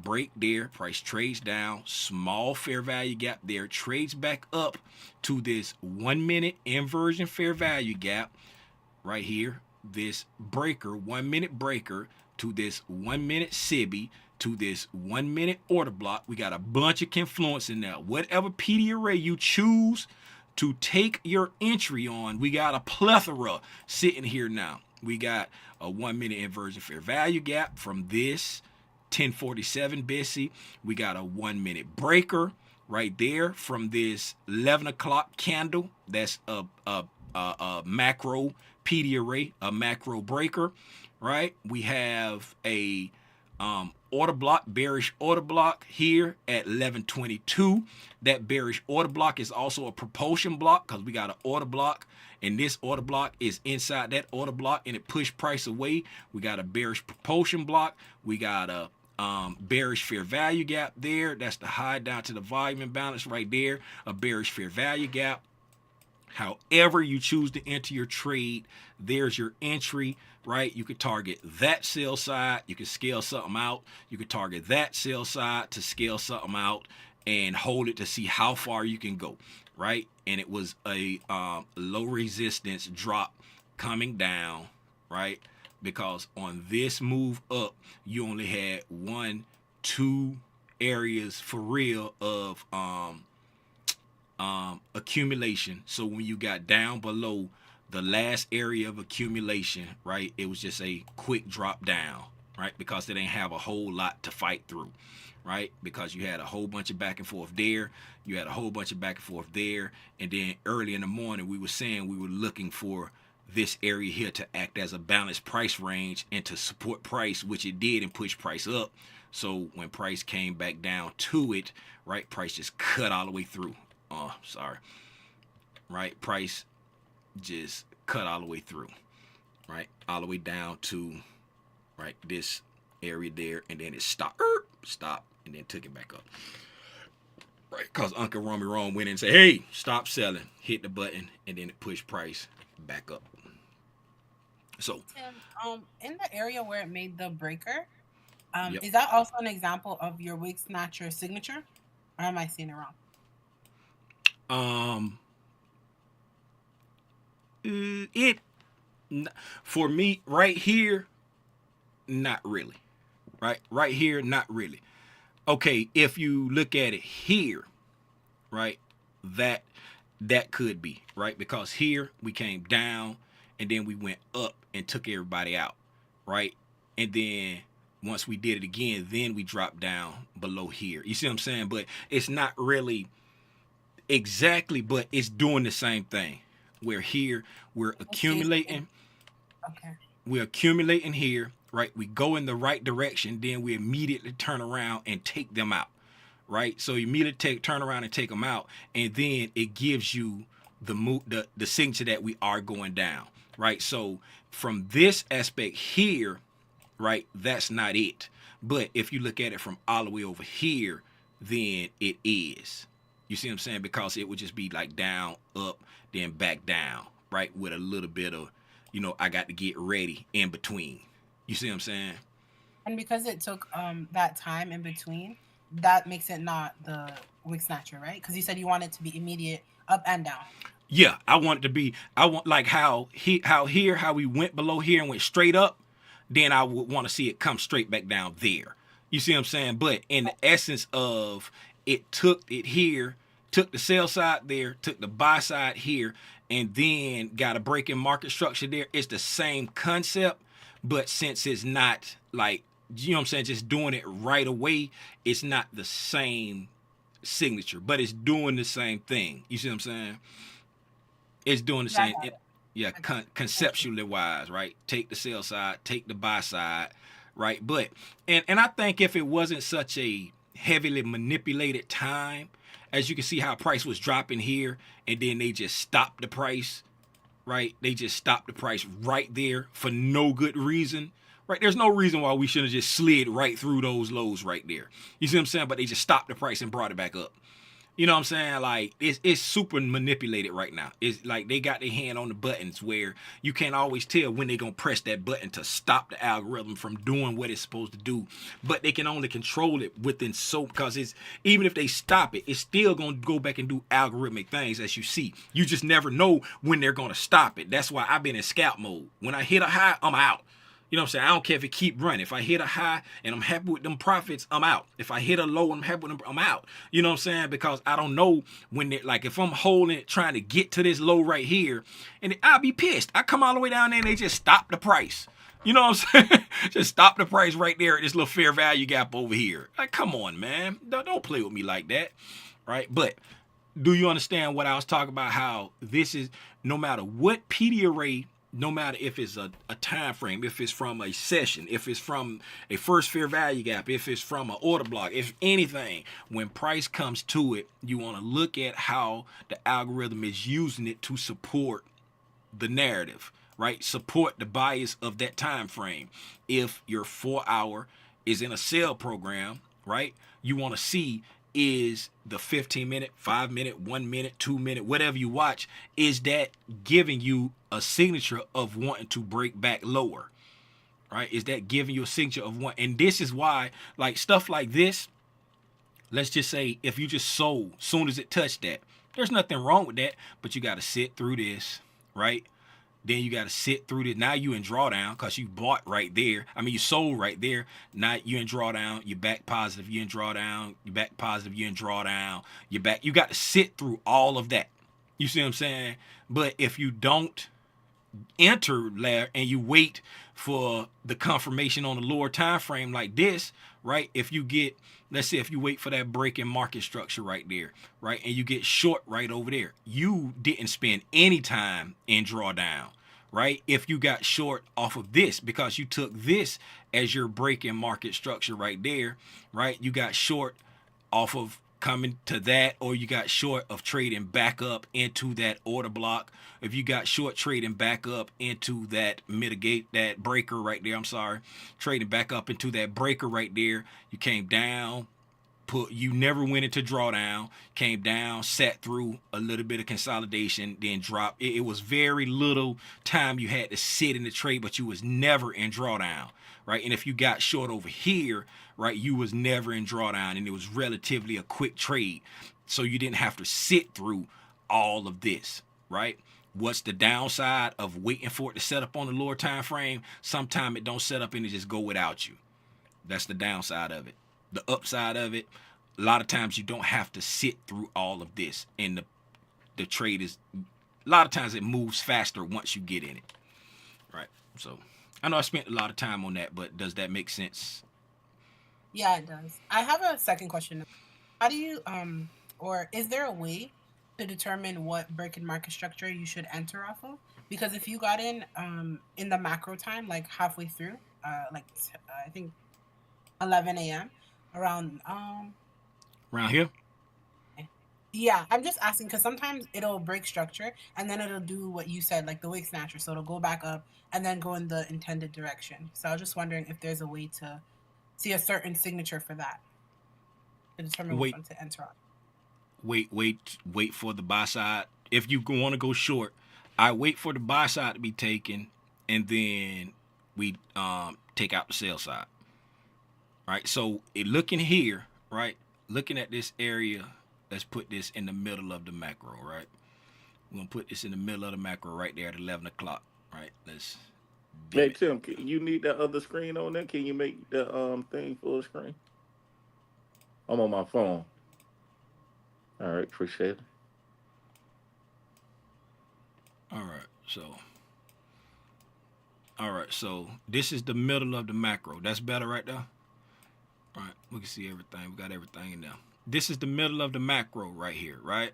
Speaker 1: break there, price trades down, small fair value gap there, trades back up to this 1 minute inversion fair value gap right here, this breaker, 1 minute breaker, to this 1 minute SIBI, to this 1 minute order block. We got a bunch of confluence in there. Whatever PD array you choose to take your entry on, we got a plethora sitting here now. We got a 1 minute inversion fair value gap from this 1047 BSC. We got a 1 minute breaker right there from this 11 o'clock candle. That's a macro PD array, a macro breaker, right? We have a order block, bearish order block here at 1122. That bearish order block is also a propulsion block because we got an order block, and this order block is inside that order block and it pushed price away. We got a bearish propulsion block. We got a bearish fair value gap there. That's the high down to the volume imbalance right there. A bearish fair value gap. However you choose to enter your trade, there's your entry, right? You could target that sell side, you could scale something out. You could target that sell side to scale something out and hold it to see how far you can go, right? And it was a low resistance drop coming down, right? Because on this move up, you only had 1-2 areas for real of accumulation. So when you got down below the last area of accumulation, right, it was just a quick drop down, right? Because they didn't have a whole lot to fight through, right? Because you had a whole bunch of back and forth there, you had a whole bunch of back and forth there, and then early in the morning we were saying we were looking for this area here to act as a balanced price range and to support price, which it did, and push price up. So when price came back down to it, right, price just cut all the way through. Oh, sorry. Right, price just cut all the way through, right, all the way down to, right, this area there, and then it stopped, and then took it back up, right, because Uncle Romy Rome went in and said, hey, stop selling, hit the button, and then it pushed price back up. So
Speaker 6: in the area where it made the breaker,
Speaker 1: yep.
Speaker 6: Is that also an example of your wig snatcher signature, or am I seeing it wrong?
Speaker 1: For me right here, not really, right here, not really. Okay, if you look at it here, right, that could be, right, because here we came down and then we went up and took everybody out, right, and then once we did it again, then we dropped down below here. You see what I'm saying? But it's not really exactly, but it's doing the same thing. Where here we're accumulating.
Speaker 6: Okay.
Speaker 1: We're accumulating here, right? We go in the right direction, then we immediately turn around and take them out, right? So you immediately turn around and take them out, and then it gives you the signature that we are going down, right? So from this aspect here, right, that's not it. But if you look at it from all the way over here, then it is. You see what I'm saying? Because it would just be like down, up, then back down, right? With a little bit of, you know, I got to get ready in between. You see what I'm saying?
Speaker 6: And because it took that time in between, that makes it not the wig snatcher, right? Because you said you want it to be immediate up and down.
Speaker 1: Yeah, I want it to be, I want like how we went below here and went straight up, then I would want to see it come straight back down there. You see what I'm saying? But in the essence of it took it here, took the sell side there, took the buy side here, and then got a break in market structure there. It's the same concept, but since it's not like, you know what I'm saying, just doing it right away, it's not the same signature, but it's doing the same thing. You see what I'm saying? It's doing the same. Conceptually wise, right? Take the sell side, take the buy side, right? But and I think if it wasn't such a heavily manipulated time, as you can see how price was dropping here, and then they just stopped the price, right? They just stopped the price right there for no good reason, right? There's no reason why we shouldn't have just slid right through those lows right there. You see what I'm saying? But they just stopped the price and brought it back up. You know what I'm saying? Like, it's super manipulated right now. It's like they got their hand on the buttons where you can't always tell when they're going to press that button to stop the algorithm from doing what it's supposed to do. But they can only control it within because it's, even if they stop it, it's still going to go back and do algorithmic things, as you see. You just never know when they're going to stop it. That's why I've been in scalp mode. When I hit a high, I'm out. You know what I'm saying? I don't care if it keep running. If I hit a high and I'm happy with them profits, I'm out. If I hit a low and I'm happy with them, I'm out. You know what I'm saying? Because I don't know when they, like, if I'm holding it, trying to get to this low right here, and I'll be pissed. I come all the way down there and they just stop the price. You know what I'm saying? Just stop the price right there at this little fair value gap over here. Like, come on, man. Don't play with me like that. Right? But do you understand what I was talking about? How this is, no matter what PD array, no matter if it's a time frame, if it's from a session, if it's from a first fair value gap, if it's from an order block, if anything, when price comes to it, you want to look at how the algorithm is using it to support the narrative, right? Support the bias of that time frame. If your 4 hour is in a sell program, right, you want to see, is the 15-minute, 5-minute, 1 minute, 2 minute, whatever you watch, is that giving you a signature of wanting to break back lower, right? Is that giving you a signature of one? And this is why, like, stuff like this, let's just say if you just sold soon as it touched that, there's nothing wrong with that, but you got to sit through this, right? Then you got to sit through this. Now you in drawdown because you bought right there. I mean, you sold right there. Now you in drawdown. You back positive. You in drawdown. You back positive. You in drawdown. You back. You got to sit through all of that. You see what I'm saying? But if you don't enter there and you wait for the confirmation on the lower time frame like this, right? If you get, let's say if you wait for that break in market structure right there, right, and you get short right over there, you didn't spend any time in drawdown, right? If you got short off of this because you took this as your break in market structure right there, right? You got short off of coming to that, or you got short of trading back up into that order block. If you got short trading back up into that that breaker right there, trading back up into that breaker right there, you came down, you never went into drawdown, came down, sat through a little bit of consolidation, then dropped. It was very little time you had to sit in the trade, but you was never in drawdown, right? And if you got short over here, right, you was never in drawdown, and it was relatively a quick trade, so you didn't have to sit through all of this, right? What's the downside of waiting for it to set up on the lower time frame? Sometimes it don't set up and it just go without you. That's the downside of it. The upside of it, a lot of times you don't have to sit through all of this, and the trade is, a lot of times it moves faster once you get in it, right? So I know I spent a lot of time on that, but does that make sense?
Speaker 6: Yeah, it does. I have a second question. How do you or is there a way to determine what break in market structure you should enter off of? Because if you got in the macro time, like halfway through, I think 11 a.m. around
Speaker 1: here.
Speaker 6: Yeah, I'm just asking because sometimes it'll break structure and then it'll do what you said, like the wick snatcher. So it'll go back up and then go in the intended direction. So I was just wondering if there's a way to see a certain signature for that to determine which one to enter on.
Speaker 1: Wait for the buy side. If you want to go short, I wait for the buy side to be taken, and then we take out the sell side. Right. So looking here, right, looking at this area, let's put this in the middle of the macro, right? We're gonna put this in the middle of the macro right there at 11 o'clock, right? Let's Damn
Speaker 3: Hey
Speaker 1: it.
Speaker 3: Tim, you need that other screen on there? Can you make the thing full screen? I'm on my phone. All right, appreciate it.
Speaker 1: All right, so this is the middle of the macro. That's better right there. All right, we can see everything. We got everything in there. This is the middle of the macro right here, right?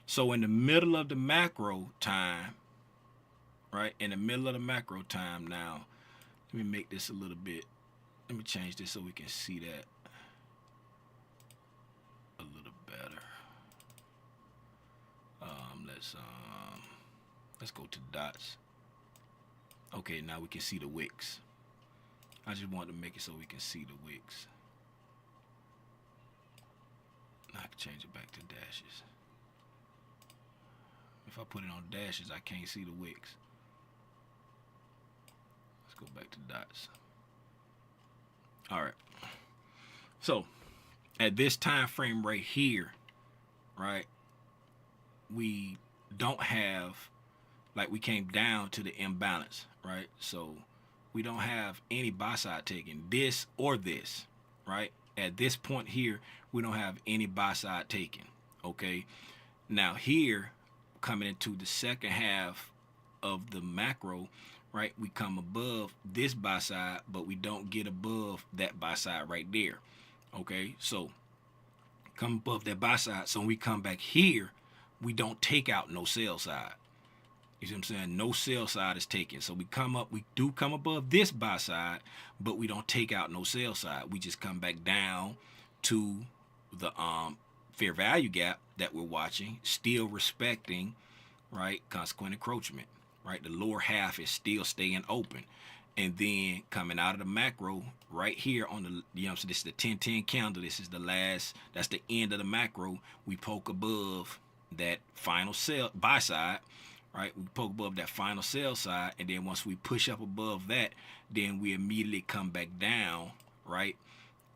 Speaker 1: So in the middle of the macro time, right? In the middle of the macro time now, let me make this a little bit. Let me change this so we can see that a little better. Let's go to dots. Okay, now we can see the wicks. I just wanted to make it so we can see the wicks. Now I can change it back to dashes. If I put it on dashes, I can't see the wicks. Let's go back to dots. All right. So at this time frame right here, right, we don't have, like, we came down to the imbalance, right? So we don't have any buy side taken, this or this, right? At this point here, we don't have any buy side taken, okay? Now here, coming into the second half of the macro, right, we come above this buy side, but we don't get above that buy side right there, okay? So come above that buy side, so when we come back here, we don't take out no sell side. You see what I'm saying? No sell side is taken. So we do come above this buy side, but we don't take out no sell side. We just come back down to the fair value gap that we're watching, still respecting, right, consequent encroachment, right? The lower half is still staying open. And then coming out of the macro right here on the, you know, so this is the 1010 candle. This is the last, that's the end of the macro. We poke above that final sell buy side, right? We poke above that final sell side, and then once we push up above that, then we immediately come back down, right?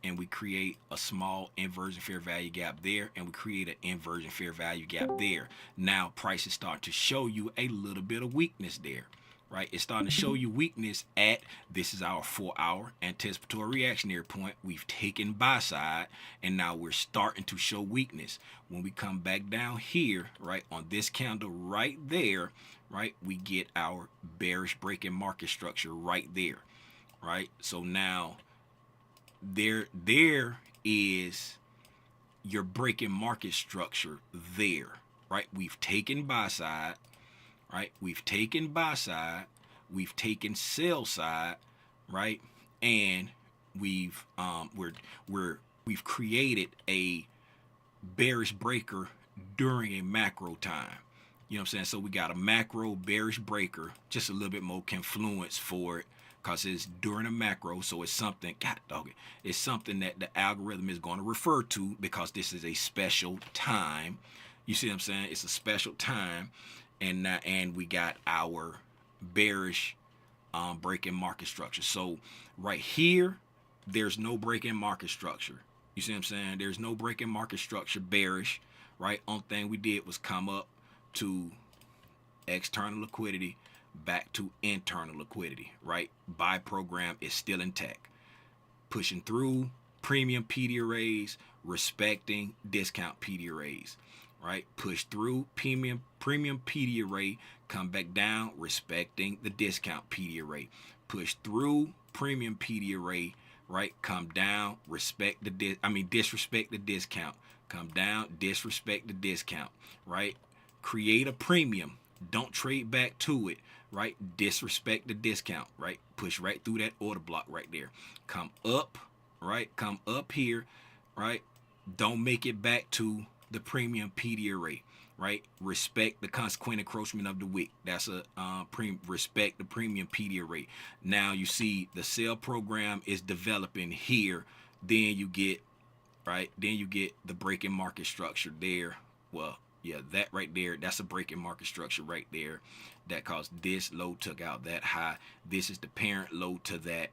Speaker 1: And we create a small inversion fair value gap there, and we create an inversion fair value gap there. Now prices start to show you a little bit of weakness there, right? It's starting to show you weakness at, this is our 4-hour anticipatory reactionary point. We've taken buy side, and now we're starting to show weakness. When we come back down here, right, on this candle right there, right, we get our bearish breaking market structure right there, right? So now there is your breaking market structure there, right? We've taken buy side, right? We've taken buy side, we've taken sell side, right? And we've created a bearish breaker during a macro time. You know what I'm saying? So we got a macro bearish breaker, just a little bit more confluence for it, because it's during a macro, so it's something, God dog it, it's something that the algorithm is going to refer to because this is a special time. You see what I'm saying? It's a special time. And we got our bearish breaking market structure. So right here, there's no breaking market structure. You see what I'm saying? There's no breaking market structure bearish, right? Only thing we did was come up to external liquidity, back to internal liquidity, right? Buy program is still intact. Pushing through premium PD arrays, respecting discount PD arrays, right? Push through premium PD array, come back down, respecting the discount PD array. Push through premium PD array, right? Come down, disrespect the discount. Come down, disrespect the discount, right? Create a premium. Don't trade back to it, right? Disrespect the discount, right? Push right through that order block right there. Come up, right? Come up here, right? Don't make it back to the premium PD array, right? Respect the consequent encroachment of the wick. That's a respect the premium PD array. Now you see the sell program is developing here. Then you get, right? Then you get the breaking market structure there. Well, yeah, that right there, that's a breaking market structure right there. That caused this low took out that high. This is the parent low to that,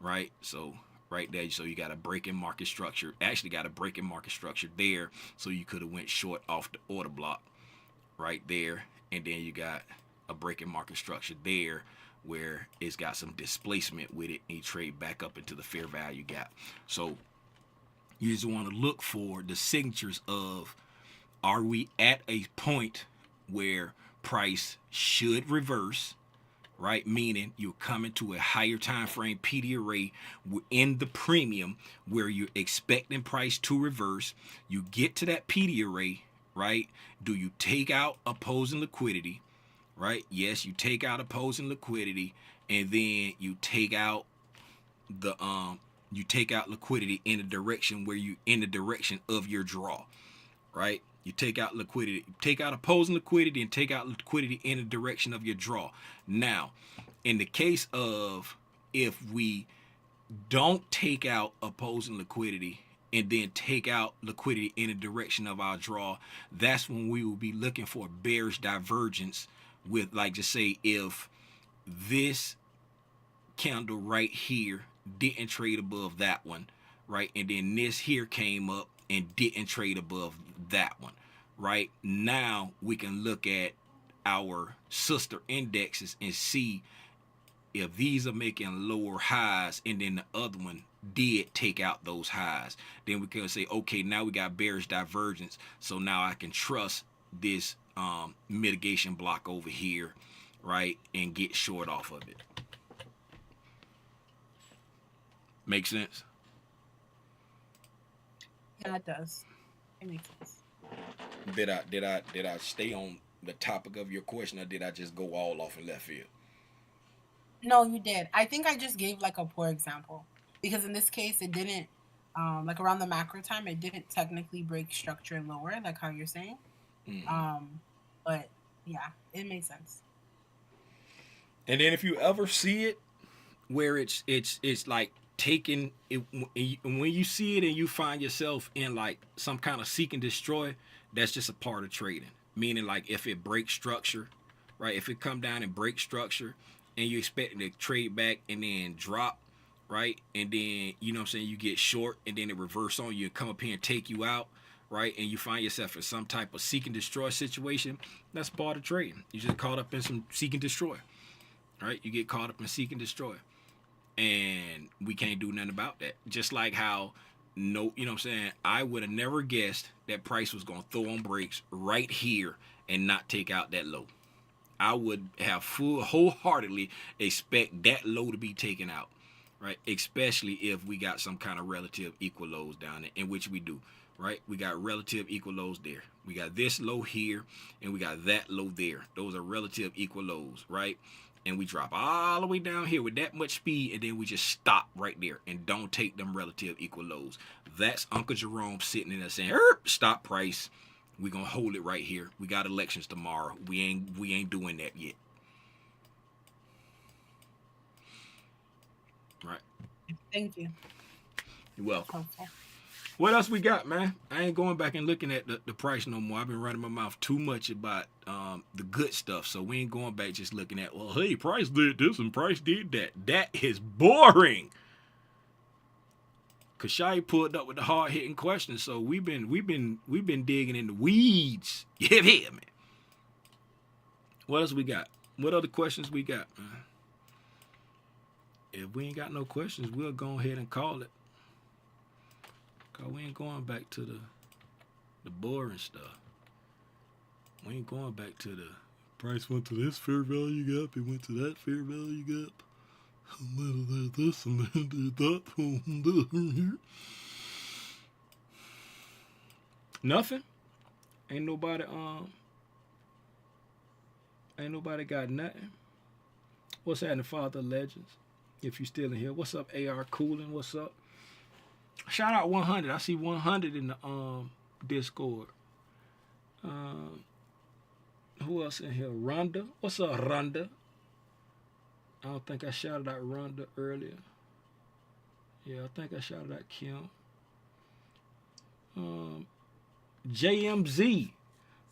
Speaker 1: right? So right there, so you got a breaking market structure. Actually got a breaking market structure there. So you could have went short off the order block right there. And then you got a breaking market structure there where it's got some displacement with it, and you trade back up into the fair value gap. So you just want to look for the signatures of, are we at a point where price should reverse, right? Meaning you're coming to a higher time frame PD array in the premium where you're expecting price to reverse. You get to that PD array, right? Do you take out opposing liquidity, right? Yes, you take out opposing liquidity, and then you take out liquidity in the direction where you in the direction of your draw, right? You take out liquidity, take out opposing liquidity, and take out liquidity in the direction of your draw. Now, in the case of if we don't take out opposing liquidity and then take out liquidity in the direction of our draw, that's when we will be looking for bearish divergence with, like, just say, if this candle right here didn't trade above that one, right? And then this here came up and didn't trade above that one, right? Now we can look at our sister indexes and see if these are making lower highs and then the other one did take out those highs. Then we can say, okay, now we got bearish divergence, so now I can trust this mitigation block over here, right, and get short off of it. Make sense?
Speaker 6: Yeah, it does. It makes sense.
Speaker 1: Did I stay on the topic of your question, or did I just go all off in left field?
Speaker 6: No, you did. I think I just gave like a poor example because in this case it didn't like around the macro time it didn't technically break structure lower like how you're saying. But yeah, it makes sense.
Speaker 1: And then if you ever see it where it's like taking it, when you see it and you find yourself in like some kind of seek and destroy, that's just a part of trading. Meaning, like, if it breaks structure, right? If it come down and break structure and you expect it to trade back and then drop, right? And then, you know what I'm saying, you get short and then it reverse on you and come up here and take you out, right? And you find yourself in some type of seek and destroy situation, that's part of trading. You just caught up in some seek and destroy, right? You get caught up in seek and destroy. And we can't do nothing about that. Just like how, no, you know what I'm saying, I would have never guessed that price was going to throw on brakes right here and not take out that low. I would have wholeheartedly expect that low to be taken out, right? Especially if we got some kind of relative equal lows down there, in which we do, right? We got relative equal lows there. We got this low here, and we got that low there. Those are relative equal lows, right? And we drop all the way down here with that much speed, and then we just stop right there and don't take them relative equal lows. That's Uncle Jerome sitting in there saying, stop price. We're gonna hold it right here. We got elections tomorrow. We ain't doing that yet. Right.
Speaker 6: Thank you.
Speaker 1: You're welcome.
Speaker 6: Okay.
Speaker 1: What else we got, man? I ain't going back and looking at the price no more. I've been running my mouth too much about the good stuff, so we ain't going back just looking at, well, hey, price did this and price did that. That is boring. Kashai pulled up with the hard hitting questions, so we've been digging in the weeds. Yeah, man. What else we got? What other questions we got, man? If we ain't got no questions, we'll go ahead and call it. Cause we ain't going back to the boring stuff. We ain't going back to the price went to this fair value gap, it went to that fair value gap. And then did this and then did that. Nothing. Ain't nobody got nothing. What's happening, Father Legends? If you still in here, what's up, AR Cooling? What's up? Shout out 100. I see 100 in the Discord. Who else in here? Rhonda. What's up, Rhonda? I don't think I shouted out Rhonda earlier. Yeah, I think I shouted out Kim. JMZ.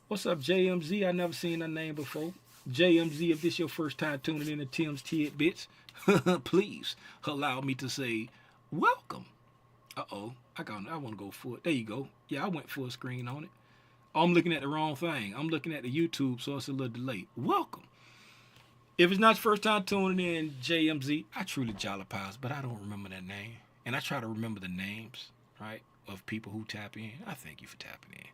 Speaker 1: What's up, JMZ? I never seen that name before. JMZ, if this your first time tuning in to Tim's Tidbits, please allow me to say welcome. Uh-oh, I want to go full. There you go. Yeah, I went full screen on it. Oh, I'm looking at the wrong thing. I'm looking at the YouTube, so it's a little delayed. Welcome. If it's not your first time tuning in, JMZ, I truly jolly pies, but I don't remember that name. And I try to remember the names, right, of people who tap in. I thank you for tapping in.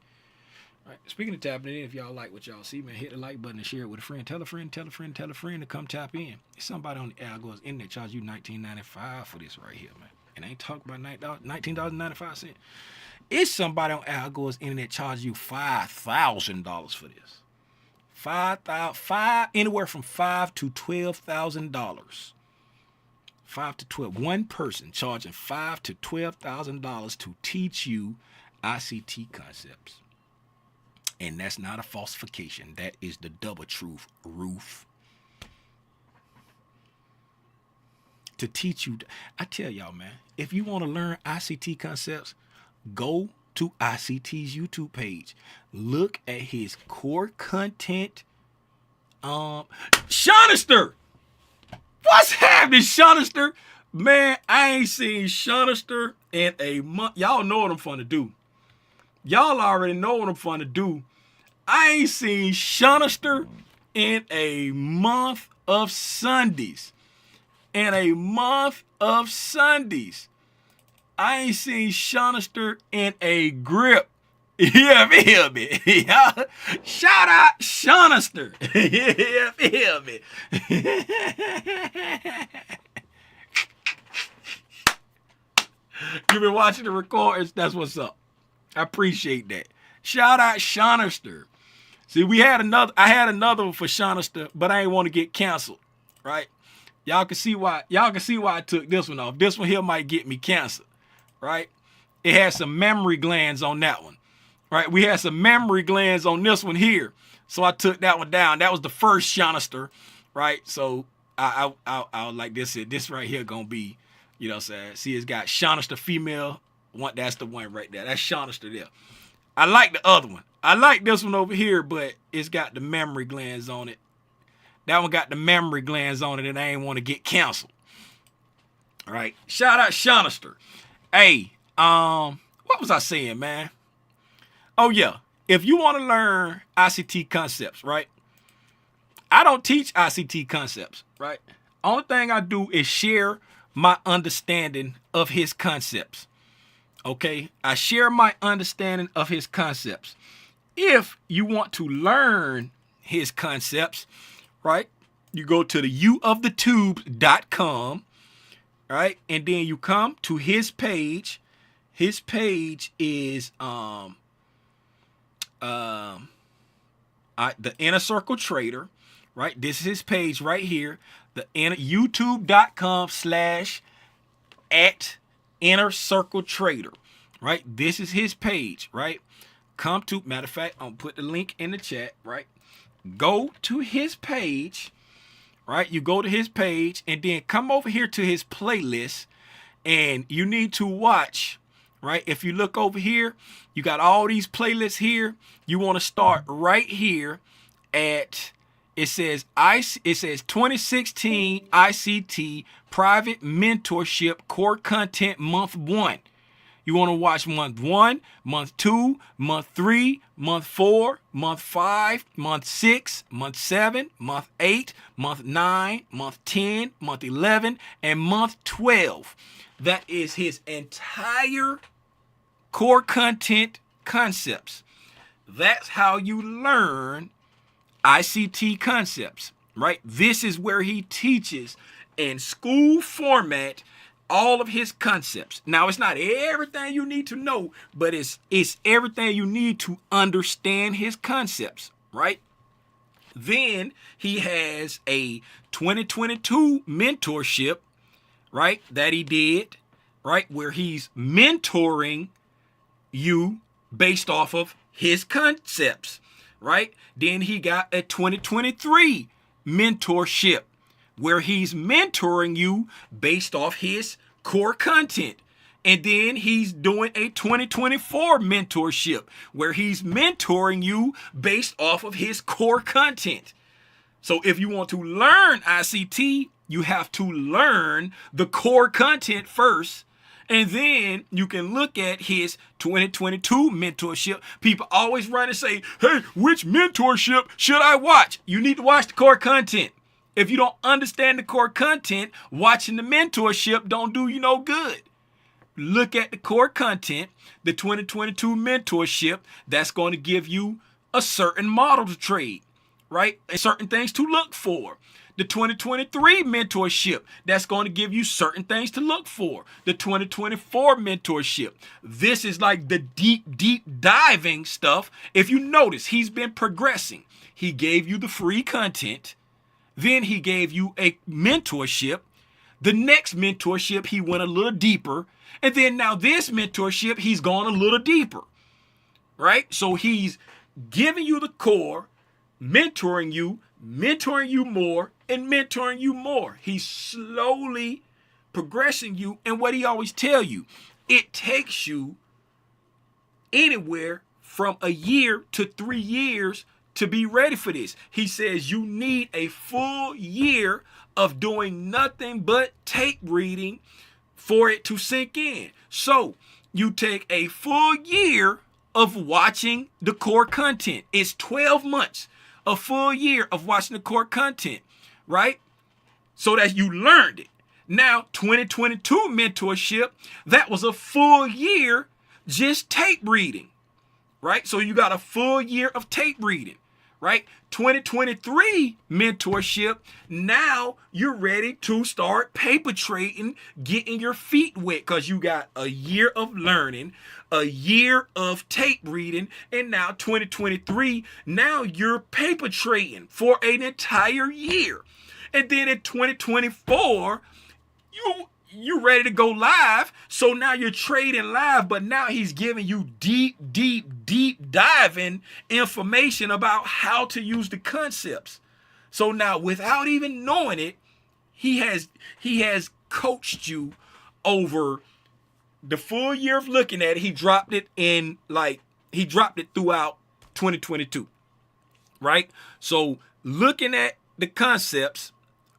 Speaker 1: All right. Speaking of tapping in, if y'all like what y'all see, man, hit the like button and share it with a friend. Tell a friend, tell a friend, tell a friend to come tap in. There's somebody on the Algos in there charge you $19.95 for this right here, man. And I ain't talking about $19.95. It's somebody on Algos in there charge you $5,000 for this. Anywhere from $5,000 to $12,000. 5 to 12. One person charging $5,000 to $12,000 to teach you ICT concepts. And that's not a falsification. That is the double truth, Roof. To teach you. I tell y'all, man, if you want to learn ICT concepts, go to ICT's YouTube page. Look at his core content. Shonister! What's happening, Shonister? Man, I ain't seen Shonister in a month. Y'all know what I'm fun to do. Y'all already know what I'm fun to do. I ain't seen Shonister in a month of Sundays. I ain't seen Shonister in a grip. Yeah, feel me. Shout out Shonister. Yeah, feel me. You've been watching the recordings. That's what's up. I appreciate that. Shout out Shonister. See, I had another one for Shonister, but I ain't want to get canceled, right? Y'all can see why I took this one off. This one here might get me canceled, right? It has some memory glands on that one, right? We had some memory glands on this one here, so I took that one down. That was the first Shonister, right? So I like this. This right here gonna be, you know what I'm saying? See, it's got Shonister female. That's the one right there. That's Shonister there. I like the other one. I like this one over here, but it's got the memory glands on it. That one got the memory glands on it, and I ain't want to get canceled. All right. Shout out Shonister. Hey, what was I saying, man? Oh, yeah. If you want to learn ICT concepts, right? I don't teach ICT concepts, right? Only thing I do is share my understanding of his concepts. Okay? I share my understanding of his concepts. If you want to learn his concepts, right? You go to the uofthetubes.com, right? And then you come to his page. His page is the Inner Circle Trader, right? This is his page right here. The youtube.com/@Inner Circle Trader, right? This is his page, right? Come to, matter of fact, I'll put the link in the chat, right? Go to his page, right? You go to his page and then come over here to his playlist, and you need to watch, right? If you look over here, you got all these playlists here. You want to start right here at, it says 2016 ICT Private Mentorship Core Content Month 1. You want to watch month 1, month 2, month 3, month 4, month 5, month 6, month 7, month 8, month 9, month 10, month 11, and month 12. That is his entire core content concepts. That's how you learn ICT concepts, right? This is where he teaches in school format all of his concepts. Now, it's not everything you need to know, but it's everything you need to understand his concepts, right? Then he has a 2022 mentorship, right, that he did, right, where he's mentoring you based off of his concepts, right? Then he got a 2023 mentorship where he's mentoring you based off his core content. And then he's doing a 2024 mentorship where he's mentoring you based off of his core content. So if you want to learn ICT, you have to learn the core content first. And then you can look at his 2022 mentorship. People always run and say, hey, which mentorship should I watch? You need to watch the core content. If you don't understand the core content, watching the mentorship don't do you no good. Look at the core content, the 2022 mentorship, that's going to give you a certain model to trade, right? And certain things to look for. The 2023 mentorship, that's going to give you certain things to look for. The 2024 mentorship, this is like the deep diving stuff. If you notice, he's been progressing. He gave you the free content. Then he gave you a mentorship. The next mentorship, he went a little deeper. And then now this mentorship, he's gone a little deeper, right? So he's giving you the core, mentoring you more, and mentoring you more. He's slowly progressing you. And what he always tell you, it takes you anywhere from a year to 3 years to be ready for this. He says you need a full year of doing nothing but tape reading for it to sink in. So you take a full year of watching the core content. It's 12 months, a full year of watching the core content, right? So that you learned it. Now, 2022 mentorship, that was a full year just tape reading, right? So you got a full year of tape reading, right? 2023 mentorship, now you're ready to start paper trading, getting your feet wet, because you got a year of learning, a year of tape reading, and now 2023, now you're paper trading for an entire year. And then in 2024, you ready to go live. So now you're trading live, but now he's giving you deep diving information about how to use the concepts. So now, without even knowing it, he has coached you over the full year of looking at it. He dropped it throughout 2022, right? So looking at the concepts,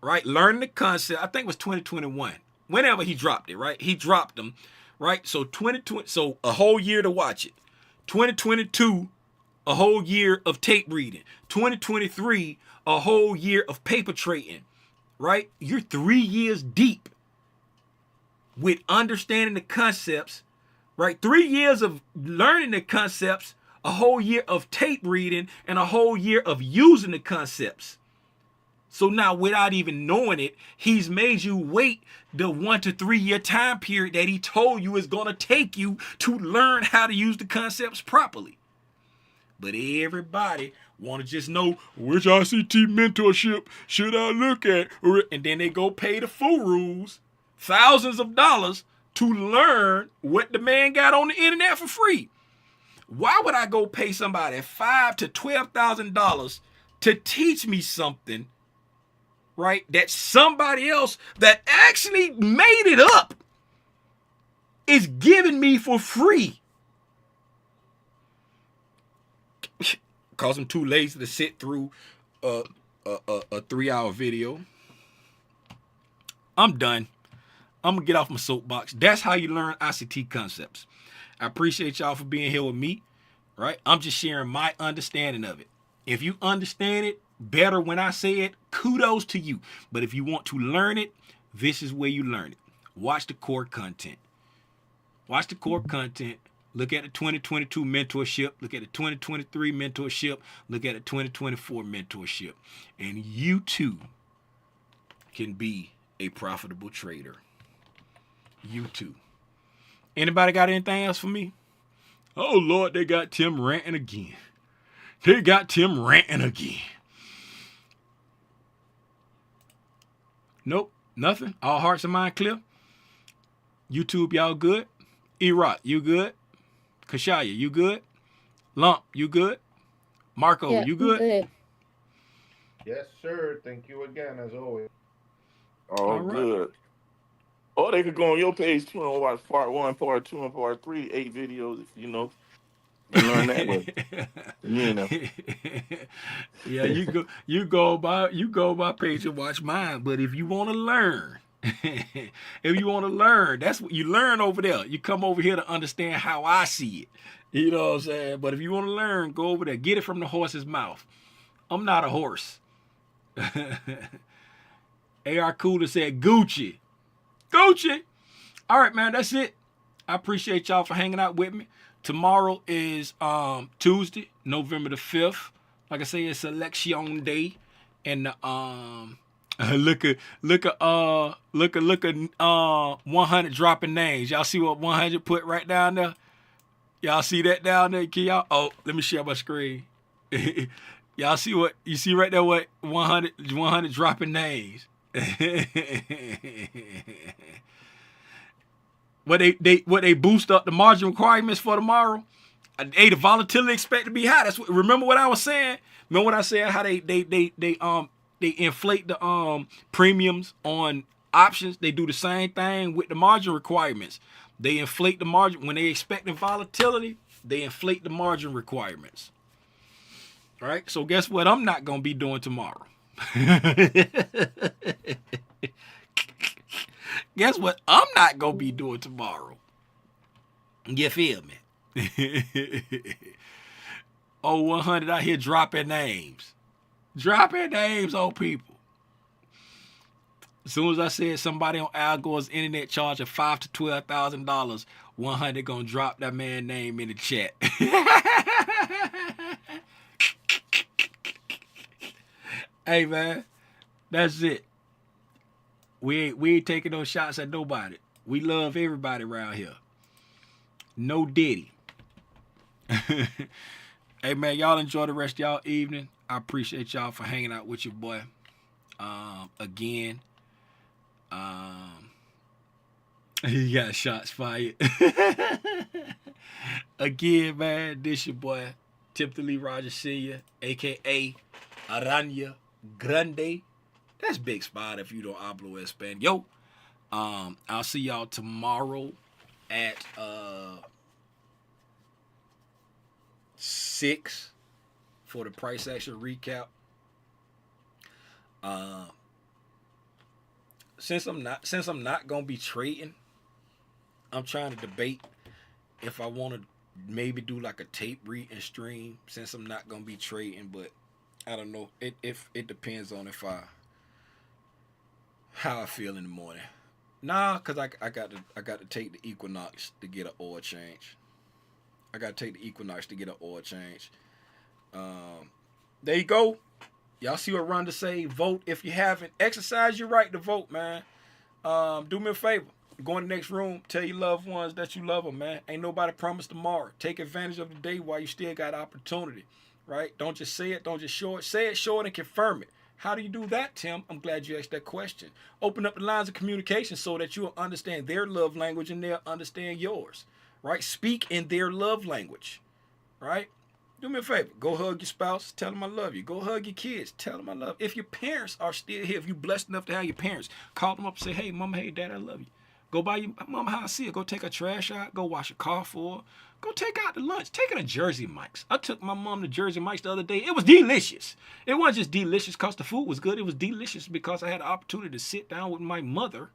Speaker 1: right? Learning the concept, I think it was 2021. Whenever he dropped it, right? He dropped them, right? So 2020, so a whole year to watch it. 2022, a whole year of tape reading. 2023, a whole year of paper trading, right? You're 3 years deep with understanding the concepts, right? 3 years of learning the concepts, a whole year of tape reading, and a whole year of using the concepts. So now, without even knowing it, he's made you wait the 1 to 3 year time period that he told you is going to take you to learn how to use the concepts properly. But everybody want to just know which ICT mentorship should I look at? And then they go pay the full rules, thousands of dollars, to learn what the man got on the internet for free. Why would I go pay somebody $5,000 to $12,000 to teach me something, right, that somebody else that actually made it up is giving me for free? Cause I'm too lazy to sit through a 3-hour video. I'm done. I'm gonna get off my soapbox. That's how you learn ICT concepts. I appreciate y'all for being here with me, right? I'm just sharing my understanding of it. If you understand it better when I say it, kudos to you. But if you want to learn it, this is where you learn it. Watch the core content. Watch the core content. Look at the 2022 mentorship. Look at the 2023 mentorship. Look at the 2024 mentorship. And you too can be a profitable trader. You too. Anybody got anything else for me? Oh, Lord, they got Tim ranting again. They got Tim ranting again. Nope, nothing. All hearts and mind clear. YouTube, y'all good? E-Rock, you good? Kashaya, you good? Lump, you good? Marco,
Speaker 4: Yeah,
Speaker 1: you good?
Speaker 4: good.
Speaker 5: Yes, sir. Thank you again, as always.
Speaker 3: All
Speaker 1: right.
Speaker 3: good. Or they could go on your page too and watch part 1, part 2, and part 3, 8 videos, and learn that way.
Speaker 1: Yeah, you go by page and watch mine. But if you want to learn, that's what you learn over there. You come over here to understand how I see it. You know what I'm saying? But if you want to learn, go over there. Get it from the horse's mouth. I'm not a horse. AR Cooler said Gucci. Gucci. All right, man, that's it. I appreciate y'all for hanging out with me. Tomorrow is Tuesday, November the 5th. Like I say, it's election day. And look at 100 dropping names. Y'all see what 100 put right down there? Y'all see that down there? Can y'all? Oh, let me share my screen. Y'all see what you see right there? What 100 dropping names. What they boost up the margin requirements for tomorrow? Hey, the volatility expect to be high. That's what. Remember what I was saying? Remember what I said? How they inflate the premiums on options. They do the same thing with the margin requirements. They inflate the margin when they expecting volatility. They inflate the margin requirements. All right. So guess what? I'm not gonna be doing tomorrow. Guess what? I'm not gonna be doing tomorrow. You feel me? Oh, 100 out here dropping names. Dropping names on people. As soon as I said somebody on Al Gore's internet charging $5,000 to $12,000, 100 gonna drop that man's name in the chat. Hey man, that's it. We ain't taking no shots at nobody. We love everybody around here. No Diddy. Hey man, y'all enjoy the rest of y'all evening. I appreciate y'all for hanging out with your boy. Again. He got shots fired. Again, man, this your boy, Timothy Lee Rogers Sr., aka Aranya Grande. That's Big Spot if you don't hablo español. I'll see y'all tomorrow at 6 for the price action recap. Since I'm not gonna be trading, I'm trying to debate if I want to maybe do like a tape read and stream. Since I'm not gonna be trading, but I don't know. It depends on how I feel in the morning. Nah, cause I got to take the Equinox to get an oil change. There you go. Y'all see what Rhonda say? Vote if you haven't. Exercise your right to vote, man. Do me a favor. Go in the next room. Tell your loved ones that you love them, man. Ain't nobody promised tomorrow. Take advantage of the day while you still got opportunity, right? Don't just say it. Don't just show it. Say it, show it, and confirm it. How do you do that, Tim? I'm glad you asked that question. Open up the lines of communication so that you'll understand their love language and they'll understand yours, right? Speak in their love language, right? Do me a favor. Go hug your spouse. Tell them I love you. Go hug your kids. Tell them I love you. If your parents are still here, if you're blessed enough to have your parents, call them up and say, hey, mama, hey, dad, I love you. Go buy your mama how I see it. Go take a trash out. Go wash a car for her. Go take out the lunch. Take her to Jersey Mike's. I took my mom to Jersey Mike's the other day. It was delicious. It wasn't just delicious because the food was good. It was delicious because I had the opportunity to sit down with my mother,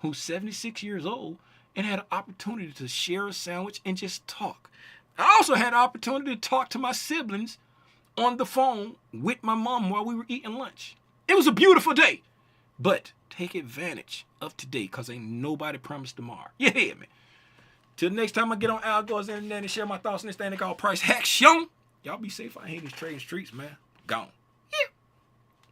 Speaker 1: who's 76 years old, and had an opportunity to share a sandwich and just talk. I also had an opportunity to talk to my siblings on the phone with my mom while we were eating lunch. It was a beautiful day. But take advantage of today because ain't nobody promised tomorrow. You hear me? Till next time I get on Al Gore's internet and share my thoughts on this thing they call price action. Y'all be safe out here in these trading streets, man. Gone.